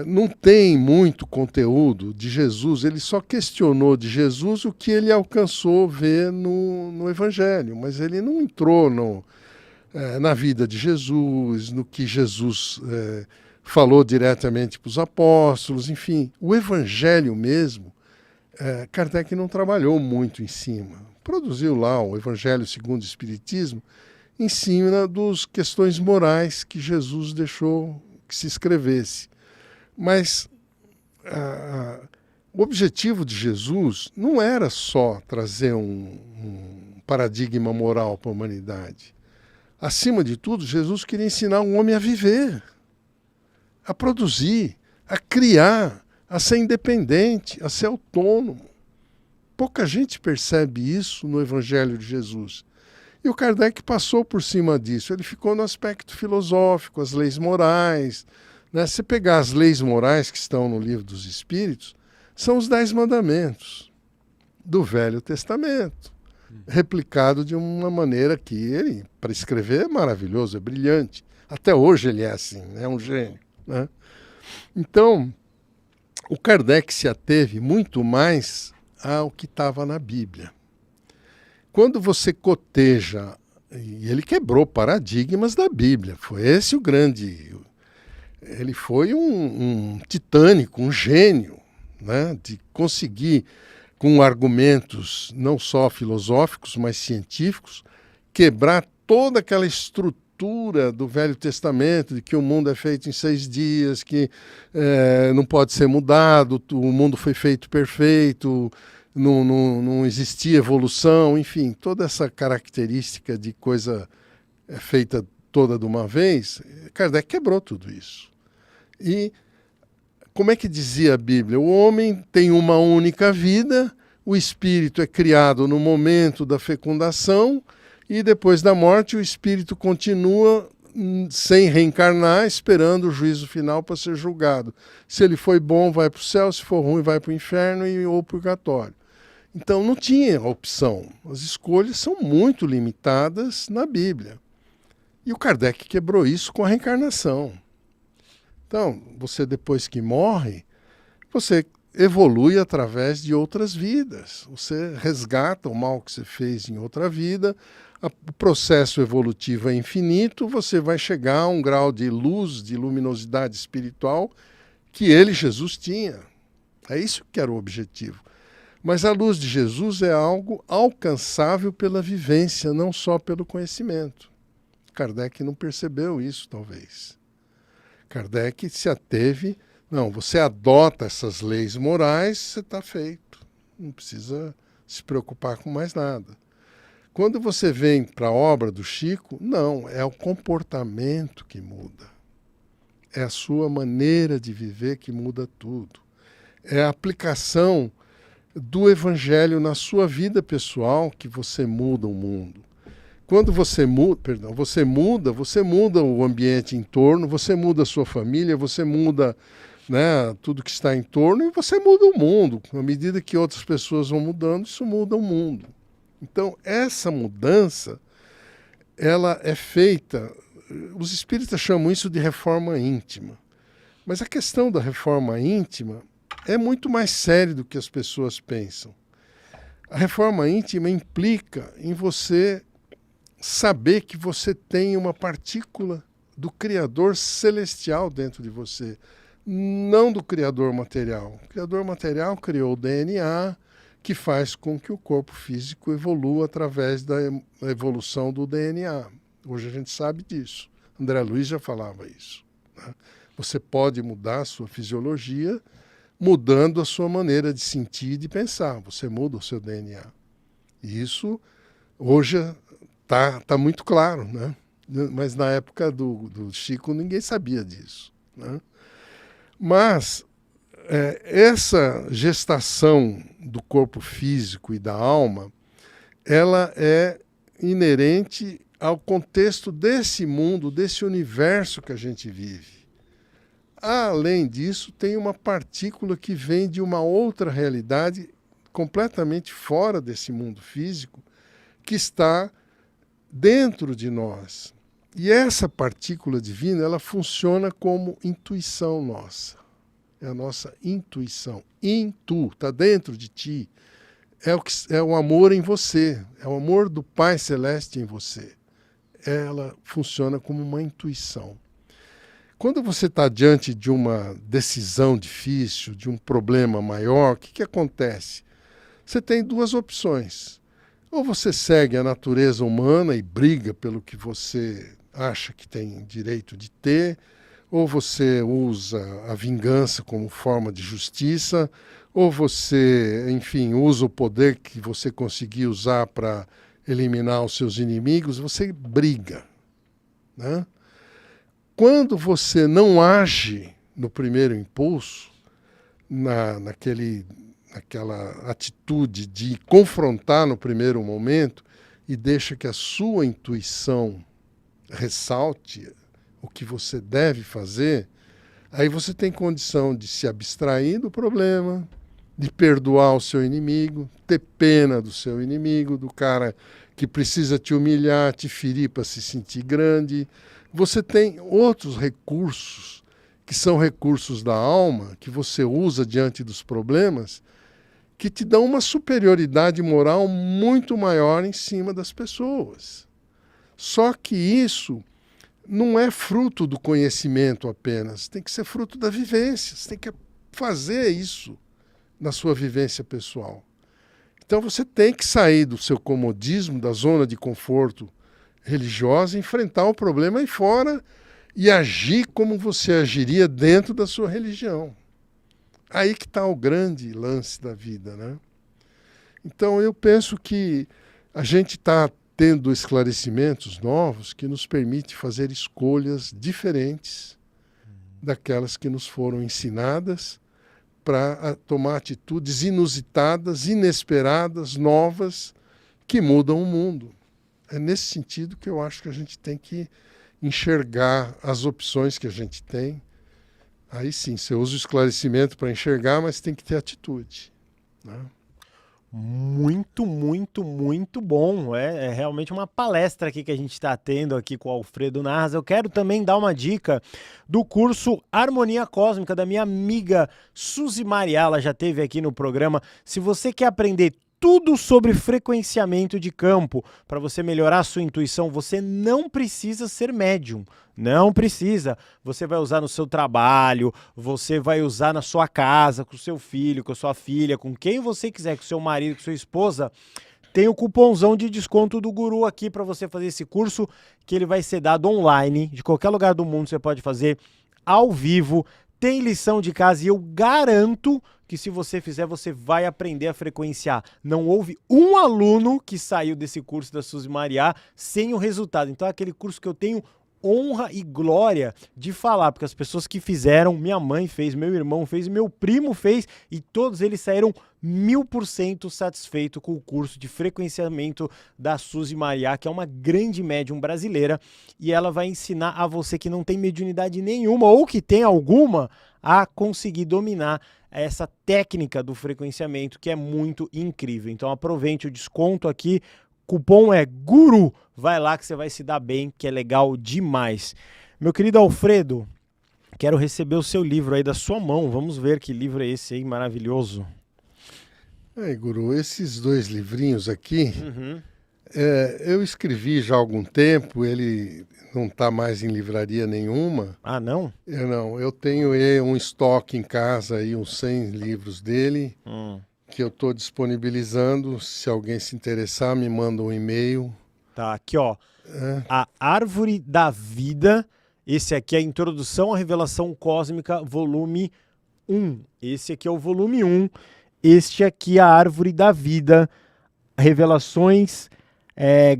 B: Não tem muito conteúdo de Jesus, ele só questionou de Jesus o que ele alcançou ver no Evangelho, mas ele não entrou na vida de Jesus, no que Jesus falou diretamente para os apóstolos, enfim. O evangelho mesmo, Kardec não trabalhou muito em cima. Produziu lá o Evangelho segundo o Espiritismo em cima das questões morais que Jesus deixou que se escrevesse. Mas o objetivo de Jesus não era só trazer um paradigma moral para a humanidade. Acima de tudo, Jesus queria ensinar o homem a viver, a produzir, a criar, a ser independente, a ser autônomo. Pouca gente percebe isso no Evangelho de Jesus. E o Kardec passou por cima disso. Ele ficou no aspecto filosófico, as leis morais. Né? Se pegar as leis morais que estão no Livro dos Espíritos, são os 10 mandamentos do Velho Testamento, replicado de uma maneira que ele, para escrever, é maravilhoso, é brilhante. Até hoje ele é assim, é um gênio. Né? Então, o Kardec se ateve muito mais ao que estava na Bíblia. Quando você coteja, e ele quebrou paradigmas da Bíblia, foi esse o grande... Ele foi um titânico, um gênio, né, de conseguir, com argumentos não só filosóficos, mas científicos, quebrar toda aquela estrutura do Velho Testamento, de que o mundo é feito em 6 dias, que não pode ser mudado, o mundo foi feito perfeito, não existia evolução, enfim, toda essa característica de coisa feita toda de uma vez, Kardec quebrou tudo isso. E como é que dizia a Bíblia? O homem tem uma única vida, o espírito é criado no momento da fecundação e depois da morte o espírito continua sem reencarnar, esperando o juízo final para ser julgado. Se ele foi bom, vai para o céu, se for ruim, vai para o inferno ou purgatório. Então não tinha opção. As escolhas são muito limitadas na Bíblia. E o Kardec quebrou isso com a reencarnação. Então, você depois que morre, você evolui através de outras vidas. Você resgata o mal que você fez em outra vida, o processo evolutivo é infinito, você vai chegar a um grau de luz, de luminosidade espiritual que ele, Jesus, tinha. É isso que era o objetivo. Mas a luz de Jesus é algo alcançável pela vivência, não só pelo conhecimento. Kardec não percebeu isso, talvez. Kardec se ateve, não, você adota essas leis morais, você está feito. Não precisa se preocupar com mais nada. Quando você vem para a obra do Chico, não, é o comportamento que muda. É a sua maneira de viver que muda tudo. É a aplicação do Evangelho na sua vida pessoal que você muda o mundo. Quando você muda, você muda o ambiente em torno, você muda a sua família, você muda, né, tudo que está em torno e você muda o mundo. À medida que outras pessoas vão mudando, isso muda o mundo. Então, essa mudança, ela é feita, os espíritas chamam isso de reforma íntima. Mas a questão da reforma íntima é muito mais séria do que as pessoas pensam. A reforma íntima implica em você saber que você tem uma partícula do Criador celestial dentro de você, não do Criador material. O Criador material criou o DNA, que faz com que o corpo físico evolua através da evolução do DNA. Hoje a gente sabe disso. André Luiz já falava isso. Né? Você pode mudar a sua fisiologia mudando a sua maneira de sentir e de pensar. Você muda o seu DNA. E isso hoje tá muito claro, né? Mas na época do Chico ninguém sabia disso. Né? Mas essa gestação do corpo físico e da alma, ela é inerente ao contexto desse mundo, desse universo que a gente vive. Além disso, tem uma partícula que vem de uma outra realidade completamente fora desse mundo físico, que está dentro de nós. E essa partícula divina, ela funciona como intuição nossa. É a nossa intuição. Está dentro de ti. É o amor em você. É o amor do Pai Celeste em você. Ela funciona como uma intuição. Quando você está diante de uma decisão difícil, de um problema maior, o que acontece? Você tem duas opções. Ou você segue a natureza humana e briga pelo que você acha que tem direito de ter, ou você usa a vingança como forma de justiça, ou você, enfim, usa o poder que você conseguir usar para eliminar os seus inimigos, você briga, né? Quando você não age no primeiro impulso, naquela atitude de confrontar no primeiro momento e deixa que a sua intuição ressalte o que você deve fazer, aí você tem condição de se abstrair do problema, de perdoar o seu inimigo, ter pena do seu inimigo, do cara que precisa te humilhar, te ferir para se sentir grande. Você tem outros recursos, que são recursos da alma, que você usa diante dos problemas, que te dão uma superioridade moral muito maior em cima das pessoas. Só que isso não é fruto do conhecimento apenas, tem que ser fruto da vivência, você tem que fazer isso na sua vivência pessoal. Então você tem que sair do seu comodismo, da zona de conforto religiosa, enfrentar o problema aí fora e agir como você agiria dentro da sua religião. Aí que está o grande lance da vida, né? Então eu penso que a gente está tendo esclarecimentos novos que nos permite fazer escolhas diferentes daquelas que nos foram ensinadas para tomar atitudes inusitadas, inesperadas, novas, que mudam o mundo. É nesse sentido que eu acho que a gente tem que enxergar as opções que a gente tem. Aí sim, você usa o esclarecimento para enxergar, mas tem que ter atitude, né?
A: Muito, muito, muito bom. É realmente uma palestra aqui que a gente está tendo aqui com o Alfredo Narras. Eu quero também dar uma dica do curso Harmonia Cósmica da minha amiga Suzy Maria. Ela já esteve aqui no programa. Se você quer aprender tudo sobre frequenciamento de campo, para você melhorar a sua intuição, você não precisa ser médium. Não precisa. Você vai usar no seu trabalho, você vai usar na sua casa, com o seu filho, com a sua filha, com quem você quiser, com o seu marido, com sua esposa. Tem o cupomzão de desconto do Guru aqui para você fazer esse curso, que ele vai ser dado online, de qualquer lugar do mundo você pode fazer ao vivo. Tem lição de casa e eu garanto que se você fizer, você vai aprender a frequenciar. Não houve um aluno que saiu desse curso da Suzy Maria sem o resultado. Então é aquele curso que eu tenho honra e glória de falar, porque as pessoas que fizeram, minha mãe fez, meu irmão fez, meu primo fez, e todos eles saíram 1000% satisfeitos com o curso de frequenciamento da Suzy Maria, que é uma grande médium brasileira, e ela vai ensinar a você que não tem mediunidade nenhuma, ou que tem alguma, a conseguir dominar essa técnica do frequenciamento, que é muito incrível. Então aproveite o desconto aqui, cupom é GURU, vai lá que você vai se dar bem, que é legal demais. Meu querido Alfredo, quero receber o seu livro aí da sua mão, vamos ver que livro é esse aí, maravilhoso.
B: Aí, Guru, esses dois livrinhos aqui, eu escrevi já há algum tempo, ele não está mais em livraria nenhuma.
A: Ah, não?
B: Eu tenho um estoque em casa, aí, uns 100 livros dele, que eu estou disponibilizando. Se alguém se interessar, me manda um e-mail.
A: Tá, aqui ó, A Árvore da Vida, esse aqui é a Introdução à Revelação Cósmica, volume 1. Esse aqui é o volume 1, este aqui é a Árvore da Vida, Revelações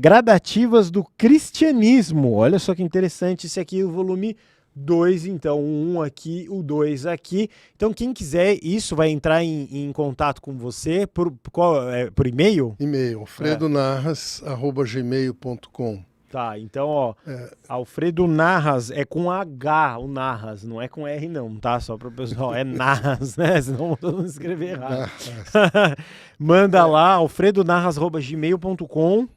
A: gradativas do cristianismo. Olha só que interessante, esse aqui é o volume 2, então o 1 aqui, o 2 aqui. Então quem quiser isso vai entrar em contato com você por e-mail?
B: E-mail, alfredonarras@gmail.com.
A: Tá, então ó, Alfredo Narras é com H, o Narras, não é com R não, tá? Só para o pessoal, é Narras, né? Senão vamos escrever errado. Manda lá, alfredonarras@gmail.com,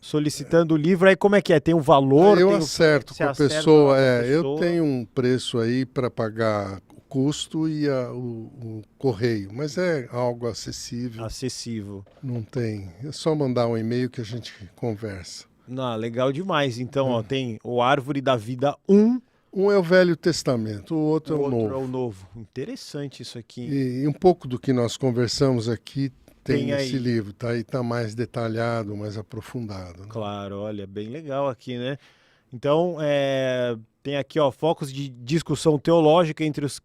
A: solicitando o livro. Aí como é que é? Tem o valor?
B: Eu acerto com a pessoa. Eu
A: pessoa.
B: tenho um preço aí para pagar o custo e o correio, mas é algo acessível.
A: Acessível.
B: Não tem. É só mandar um e-mail que a gente conversa.
A: Não, legal demais. Então, ó, tem o Árvore da Vida 1,
B: Um é o Velho Testamento, o outro é o
A: outro
B: Novo.
A: é o Novo. Interessante isso aqui.
B: E um pouco do que nós conversamos aqui tem
A: Tem
B: nesse
A: aí.
B: livro, tá? E está mais detalhado, mais aprofundado. Né?
A: Claro, olha, bem legal aqui, né? Então, tem aqui, ó, focos de discussão teológica entre os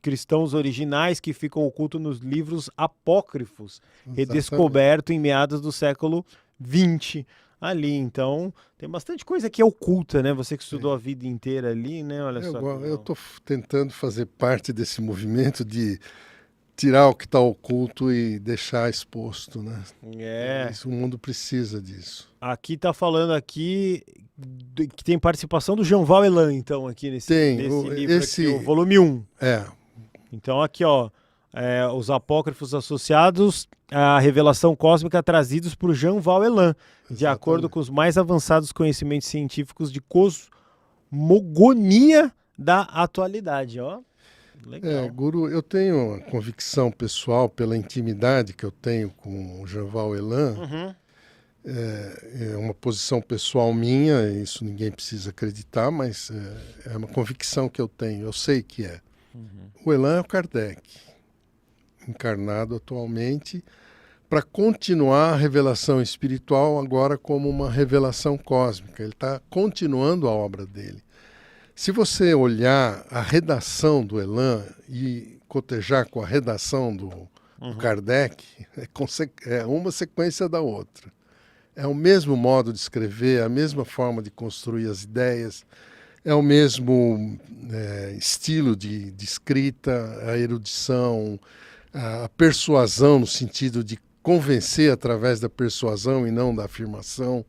A: cristãos originais que ficam ocultos nos livros apócrifos, redescoberto em meados do século XX. Ali, então, tem bastante coisa que é oculta, né? Você que estudou a vida inteira ali, né? Olha só.
B: Eu estou tentando fazer parte desse movimento de tirar o que está oculto e deixar exposto, né? O mundo precisa disso.
A: Aqui tá falando aqui que tem participação do Jean-Val Elan, então, aqui nesse livro aqui, o volume 1. Então, aqui, ó, os apócrifos associados à revelação cósmica trazidos por Jean-Val Elan, de acordo com os mais avançados conhecimentos científicos de cosmogonia da atualidade, ó. Legal.
B: Guru, eu tenho uma convicção pessoal pela intimidade que eu tenho com o Jean-Val Elan. É uma posição pessoal minha, isso ninguém precisa acreditar, mas é uma convicção que eu tenho, eu sei que é. O Elan é o Kardec, encarnado atualmente, para continuar a revelação espiritual agora como uma revelação cósmica. Ele está continuando a obra dele. Se você olhar a redação do Elan e cotejar com a redação do Kardec, é uma sequência da outra. É o mesmo modo de escrever, a mesma forma de construir as ideias, é o mesmo estilo de escrita, a erudição, a persuasão no sentido de convencer através da persuasão e não da afirmação.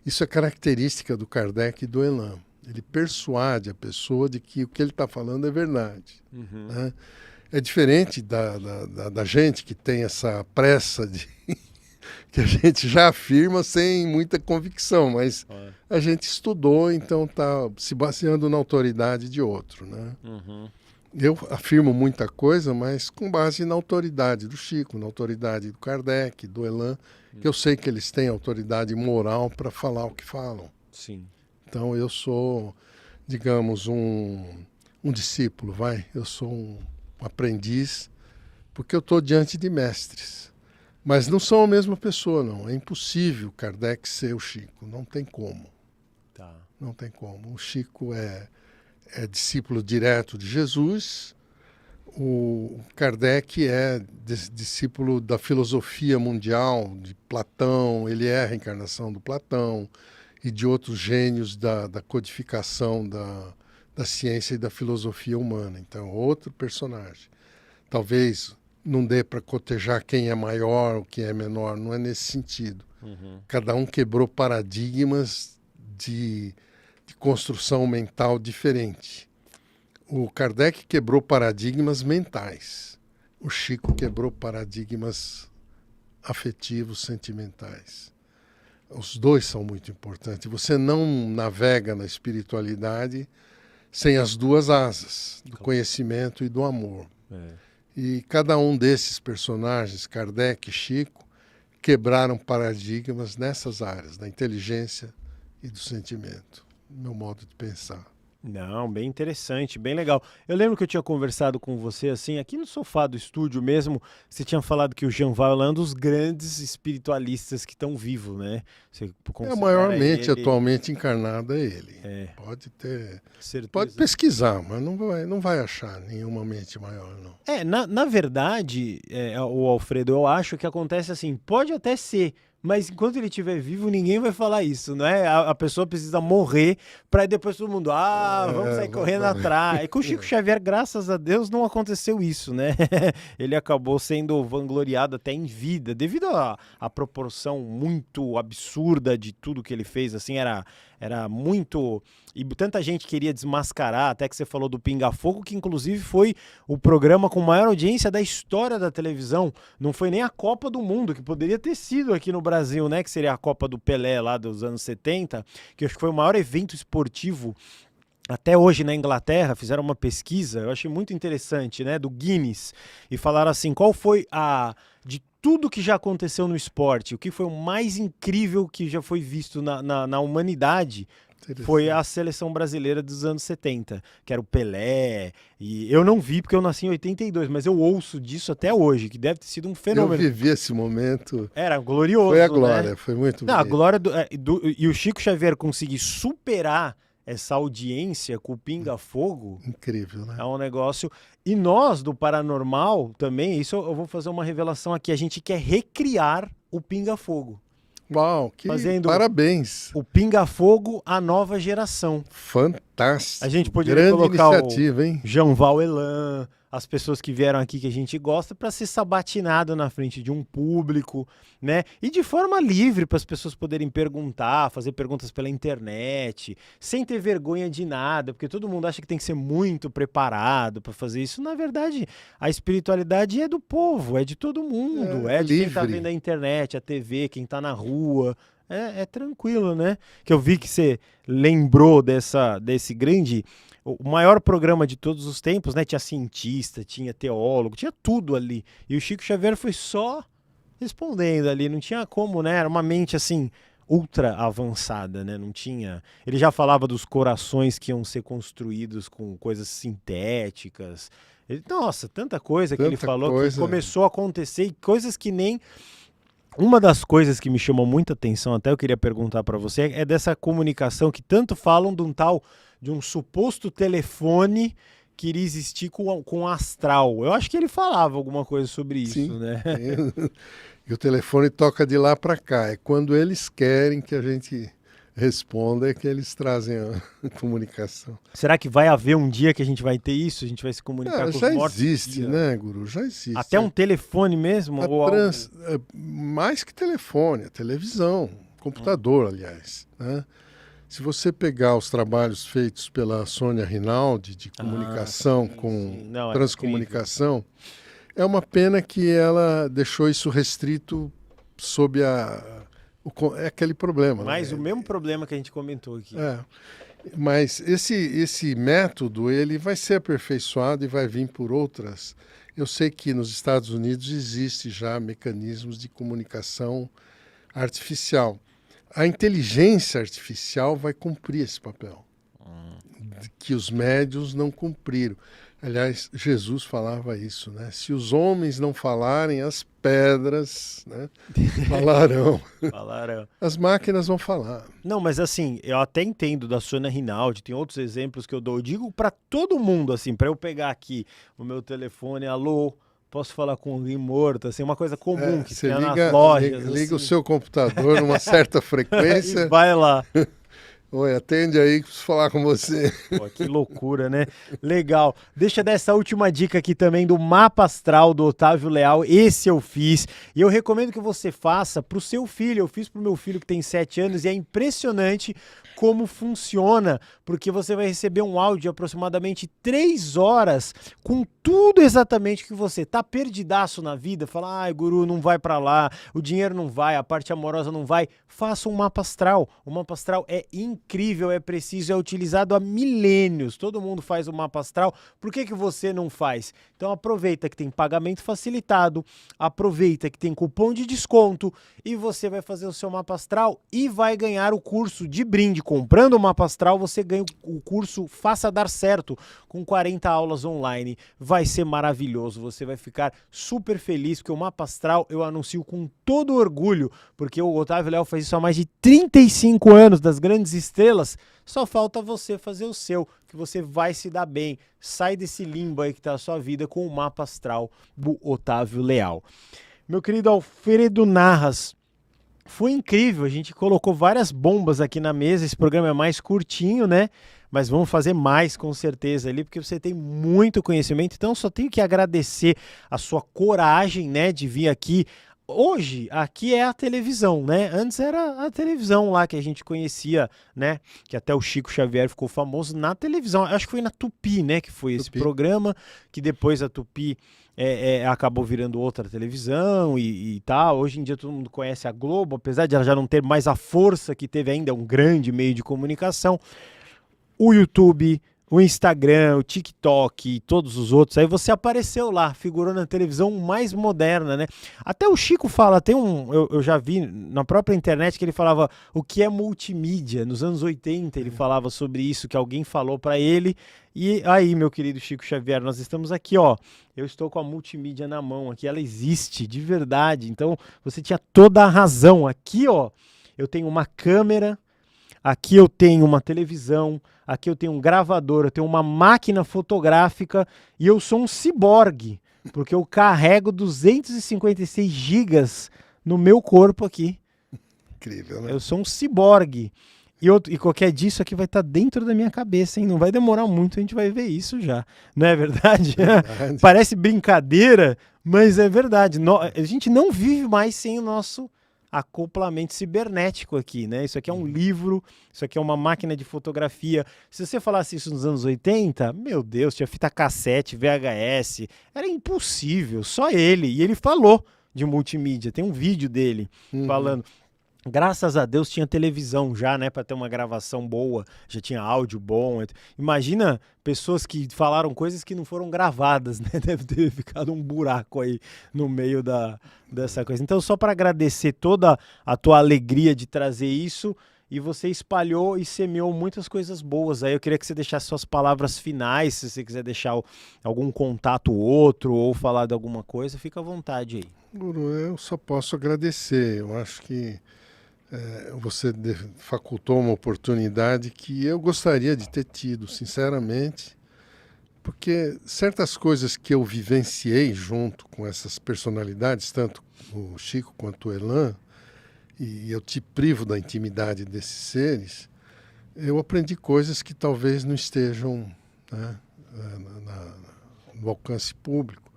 B: Isso é característica do Kardec e do Elan. Ele persuade a pessoa de que o que ele está falando é verdade. Né? É diferente da gente que tem essa pressa de que a gente já afirma sem muita convicção, mas a gente estudou, então está se baseando na autoridade de outro. Né? Eu afirmo muita coisa, mas com base na autoridade do Chico, na autoridade do Kardec, do Elan, que eu sei que eles têm autoridade moral para falar o que falam.
A: Sim.
B: Então eu sou, digamos, um discípulo, eu sou um aprendiz, porque eu estou diante de mestres. Mas não são a mesma pessoa, não. É impossível Kardec ser o Chico, não tem como.
A: Tá.
B: Não tem como. O Chico é discípulo direto de Jesus, o Kardec é discípulo da filosofia mundial, de Platão, ele é a reencarnação do Platão e de outros gênios da codificação da ciência e da filosofia humana. Então, outro personagem. Talvez não dê para cotejar quem é maior ou quem é menor, não é nesse sentido. Cada um quebrou paradigmas de construção mental diferente. O Kardec quebrou paradigmas mentais. O Chico quebrou paradigmas afetivos, sentimentais. Os dois são muito importantes. Você não navega na espiritualidade sem as duas asas, do conhecimento e do amor. E cada um desses personagens, Kardec e Chico, quebraram paradigmas nessas áreas, da inteligência e do sentimento, meu modo de pensar.
A: Não, bem interessante, bem legal. Eu lembro que eu tinha conversado com você, assim, aqui no sofá do estúdio mesmo, você tinha falado que o Jean-Val é um dos grandes espiritualistas que estão vivos, né? Você
B: a maior mente atualmente encarnada é ele. Pode ter... Certeza. Pode pesquisar, mas não vai achar nenhuma mente maior, não.
A: Na verdade, o Alfredo, eu acho que acontece assim, pode até ser, mas enquanto ele estiver vivo, ninguém vai falar isso, não é? A pessoa precisa morrer para depois todo mundo, vamos sair correndo atrás. E com o Chico Xavier, graças a Deus, não aconteceu isso, né? Ele acabou sendo vangloriado até em vida, devido à proporção muito absurda de tudo que ele fez, assim, era muito... E tanta gente queria desmascarar, até que você falou do Pinga Fogo, que inclusive foi o programa com maior audiência da história da televisão. Não foi nem a Copa do Mundo, que poderia ter sido aqui no Brasil, né? Que seria a Copa do Pelé lá dos anos 70, que eu acho que foi o maior evento esportivo até hoje na Inglaterra. Fizeram uma pesquisa, eu achei muito interessante, né? Do Guinness, e falaram assim, qual foi de tudo que já aconteceu no esporte, o que foi o mais incrível que já foi visto na humanidade, foi a seleção brasileira dos anos 70, que era o Pelé, e eu não vi porque eu nasci em 82, mas eu ouço disso até hoje, que deve ter sido um fenômeno.
B: Eu vivi esse momento.
A: Era glorioso,
B: foi a glória,
A: né?
B: foi muito
A: Não, a
B: bonito.
A: glória e o Chico Xavier conseguir superar essa audiência com o Pinga Fogo
B: Incrível, né?
A: é um negócio. E nós, do Paranormal, também, isso eu vou fazer uma revelação aqui, a gente quer recriar o Pinga Fogo.
B: Uau, que
A: Fazendo
B: parabéns.
A: o Pinga Fogo à nova geração.
B: Fantástico.
A: A gente poderia
B: Grande
A: colocar
B: iniciativa, hein?
A: Jean Elan, as pessoas que vieram aqui que a gente gosta, para ser sabatinado na frente de um público, né? E de forma livre, para as pessoas poderem perguntar, fazer perguntas pela internet, sem ter vergonha de nada, porque todo mundo acha que tem que ser muito preparado para fazer isso. Na verdade, a espiritualidade é do povo, é de todo mundo, é de quem está
B: livre.
A: vendo a internet, a TV, quem está na rua. É tranquilo, né? Que eu vi que você lembrou desse grande, o maior programa de todos os tempos, né? Tinha cientista, tinha teólogo, tinha tudo ali. E o Chico Xavier foi só respondendo ali, não tinha como, né? Era uma mente assim ultra avançada, né? Não tinha. Ele já falava dos corações que iam ser construídos com coisas sintéticas. Nossa, tanta coisa que ele falou que começou a acontecer e coisas que nem. Uma das coisas que me chamou muita atenção, até eu queria perguntar para você, é dessa comunicação que tanto falam de um suposto telefone que iria existir com astral. Eu acho que ele falava alguma coisa sobre isso,
B: Sim,
A: né?
B: E o telefone toca de lá para cá. É quando eles querem que a gente responda é que eles trazem a comunicação.
A: Será que vai haver um dia que a gente vai ter isso? A gente vai se comunicar com os mortos?
B: Já existe, né, Guru? Já existe.
A: Até um telefone mesmo?
B: Mais que telefone, a televisão, computador, aliás, né? Se você pegar os trabalhos feitos pela Sônia Rinaldi de comunicação com transcomunicação, é uma pena que ela deixou isso restrito sob é aquele problema.
A: Mas
B: né?
A: o mesmo problema que a gente comentou aqui.
B: Mas esse método ele vai ser aperfeiçoado e vai vir por outras. Eu sei que nos Estados Unidos existe já mecanismos de comunicação artificial. A inteligência artificial vai cumprir esse papel, que os médiuns não cumpriram. Aliás, Jesus falava isso, né? Se os homens não falarem, as pedras, né, falarão. As máquinas vão falar.
A: Não, mas assim, eu até entendo da Sônia Rinaldi, tem outros exemplos que eu dou. Eu digo para todo mundo, assim, para eu pegar aqui o meu telefone, alô, posso falar com alguém morto, assim, uma coisa comum que tem nas lojas.
B: Liga o seu computador numa certa frequência.
A: E vai lá.
B: Oi, atende aí, preciso falar com você.
A: Pô, que loucura, né? Legal. Deixa eu dar essa última dica aqui também do mapa astral do Otávio Leal. Esse eu fiz. E eu recomendo que você faça pro seu filho. Eu fiz pro meu filho que tem 7 anos e é impressionante como funciona, porque você vai receber um áudio de aproximadamente 3 horas com tudo exatamente que você tá perdidaço na vida, fala, ai, guru, não vai pra lá, o dinheiro não vai, a parte amorosa não vai. Faça um mapa astral. O mapa astral é incrível, é preciso, é utilizado há milênios. Todo mundo faz o mapa astral. Por que você não faz? Então aproveita que tem pagamento facilitado, aproveita que tem cupom de desconto e você vai fazer o seu mapa astral e vai ganhar o curso de brinde. Comprando o mapa astral, você ganha o curso Faça Dar Certo, com 40 aulas online. Vai ser maravilhoso, você vai ficar super feliz, porque o mapa astral eu anuncio com todo orgulho, porque o Otávio Leal faz isso há mais de 35 anos, das grandes estrelas. Só falta você fazer o seu, que você vai se dar bem. Sai desse limbo aí que tá a sua vida com o mapa astral do Otávio Leal. Meu querido Alfredo Narras, foi incrível, a gente colocou várias bombas aqui na mesa, esse programa é mais curtinho, né? Mas vamos fazer mais com certeza ali, porque você tem muito conhecimento, então só tenho que agradecer a sua coragem, né, de vir aqui. Hoje, aqui é a televisão, né? Antes era a televisão lá que a gente conhecia, né? Que até o Chico Xavier ficou famoso na televisão. Acho que foi na Tupi, né? Que foi esse programa, que depois a Tupi acabou virando outra televisão e tal. Hoje em dia todo mundo conhece a Globo, apesar de ela já não ter mais a força que teve ainda, é um grande meio de comunicação. O YouTube, o Instagram, o TikTok e todos os outros, aí você apareceu lá, figurou na televisão mais moderna, né? Até o Chico fala, eu já vi na própria internet que ele falava o que é multimídia. Nos anos 80 ele falava sobre isso, que alguém falou para ele. E aí, meu querido Chico Xavier, nós estamos aqui, ó. Eu estou com a multimídia na mão aqui, ela existe de verdade. Então, você tinha toda a razão. Aqui, ó, eu tenho uma câmera, aqui eu tenho uma televisão, aqui eu tenho um gravador, eu tenho uma máquina fotográfica e eu sou um ciborgue, porque eu carrego 256 gigas no meu corpo aqui.
B: Incrível, né?
A: Eu sou um ciborgue. E qualquer disso aqui vai estar dentro da minha cabeça, hein? Não vai demorar muito, a gente vai ver isso já. Não é verdade?
B: Verdade.
A: Parece brincadeira, mas é verdade. A gente não vive mais sem o nosso acoplamento cibernético aqui, né? Isso aqui é um livro, isso aqui é uma máquina de fotografia. Se você falasse isso nos anos 80, meu Deus, tinha fita cassete, VHS, era impossível, só ele. E ele falou de multimídia, tem um vídeo dele falando. Graças a Deus tinha televisão já, né, para ter uma gravação boa, já tinha áudio bom. Imagina pessoas que falaram coisas que não foram gravadas, né? Deve ter ficado um buraco aí no meio dessa coisa. Então, só para agradecer toda a tua alegria de trazer isso, e você espalhou e semeou muitas coisas boas. Aí eu queria que você deixasse suas palavras finais, se você quiser deixar algum contato outro ou falar de alguma coisa, fica à vontade aí.
B: Guru, eu só posso agradecer. Eu acho que você facultou uma oportunidade que eu gostaria de ter tido, sinceramente, porque certas coisas que eu vivenciei junto com essas personalidades, tanto o Chico quanto o Elan, e eu te privo da intimidade desses seres, eu aprendi coisas que talvez não estejam, né, no alcance público.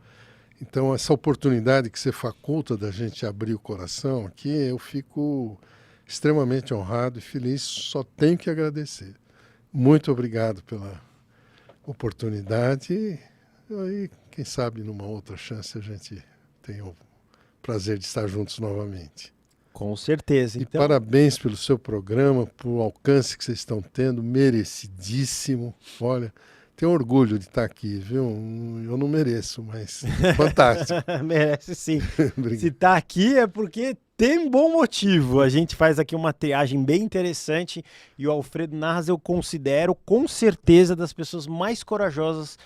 B: Então, essa oportunidade que você faculta da gente abrir o coração aqui, eu fico extremamente honrado e feliz, só tenho que agradecer. Muito obrigado pela oportunidade e aí, quem sabe, numa outra chance a gente tenha o prazer de estar juntos novamente.
A: Com certeza.
B: E
A: Então,
B: parabéns pelo seu programa, pelo alcance que vocês estão tendo, merecidíssimo. Olha, tenho orgulho de estar aqui, viu? Eu não mereço, mas fantástico.
A: merece sim.
B: Obrigado.
A: Se tá aqui é porque tem bom motivo. A gente faz aqui uma triagem bem interessante e o Alfredo Narras eu considero com certeza das pessoas mais corajosas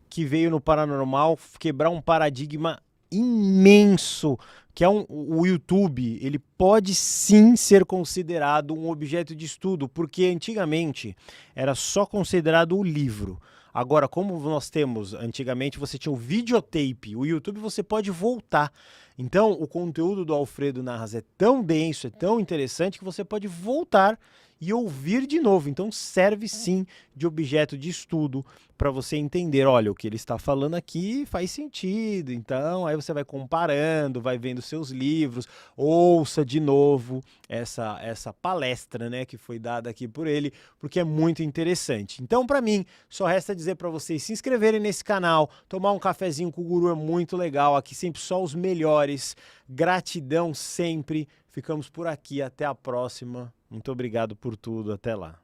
A: que veio no Paranormal quebrar um paradigma imenso, que é o YouTube. Ele pode sim ser considerado um objeto de estudo, porque antigamente era só considerado o livro. Agora, como nós temos, antigamente você tinha o videotape, o YouTube você pode voltar. Então, o conteúdo do Alfredo Narras é tão denso, é tão interessante que você pode voltar e ouvir de novo. Então, serve sim de objeto de estudo para você entender, olha, o que ele está falando aqui faz sentido. Então, aí você vai comparando, vai vendo seus livros, ouça de novo essa palestra, né, que foi dada aqui por ele, porque é muito interessante. Então, para mim, só resta dizer para vocês se inscreverem nesse canal, tomar um cafezinho com o Guru é muito legal, aqui sempre só os melhores. Gratidão sempre. Ficamos por aqui, até a próxima. Muito obrigado por tudo, até lá.